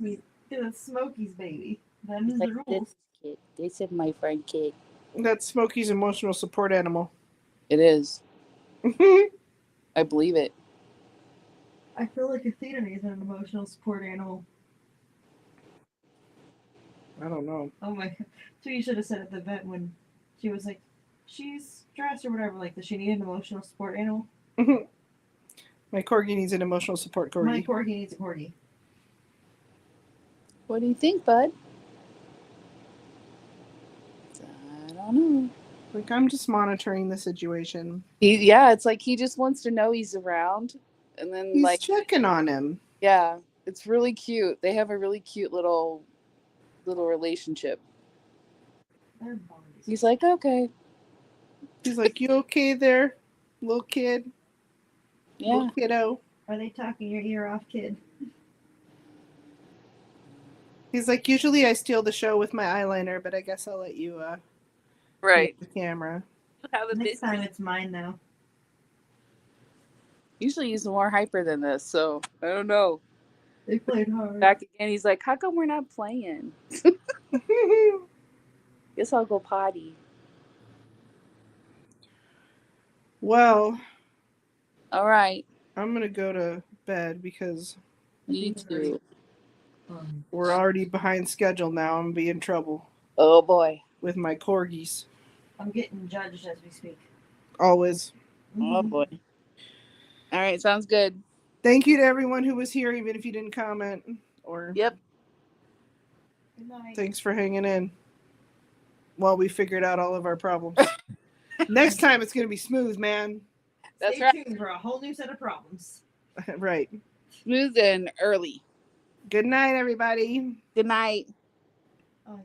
It's Smokey's baby. That is the like rules. this kid? This is my friend kid. That's Smokey's emotional support animal. It is. I I believe it. I feel like Athena is an emotional support animal. don't know. Oh my. So you should have said at the vet when she was like, she's stressed or whatever, like, does she need an emotional support animal? My corgi needs an emotional support corgi. My corgi needs a corgi. What do you think, bud? I don't know. Like, I'm just monitoring the situation. It's like he just wants to know he's around, and then He's checking on him. yeah, it's really cute. They have a really cute little relationship. They're bodies. He's like, okay, He's like, you okay there, little kid? yeah, Little kiddo. Are they talking your ear off, kid? He's like, usually I steal the show with my eyeliner, but I guess I'll let you right. get the camera. Have a Next bit. time it's mine now. Usually he's more hyper than this, so I don't know. They played hard. Back again, he's like, how come we're not playing? Guess I'll go potty. Well, All right. I'm gonna go to bed because Me too. we're already behind schedule now. I'm gonna be in trouble Oh boy. with my corgis. I'm getting judged as we speak. Always. Oh boy. All right. Sounds good. Thank you to everyone who was here, even if you didn't comment. Or Yep. Good night. thanks for hanging in while we figured out all of our problems. Next time it's gonna be smooth, man. That's Stay right. tuned for a whole new set of problems. Right. Smooth and early. Good night, everybody. Good night. Oh,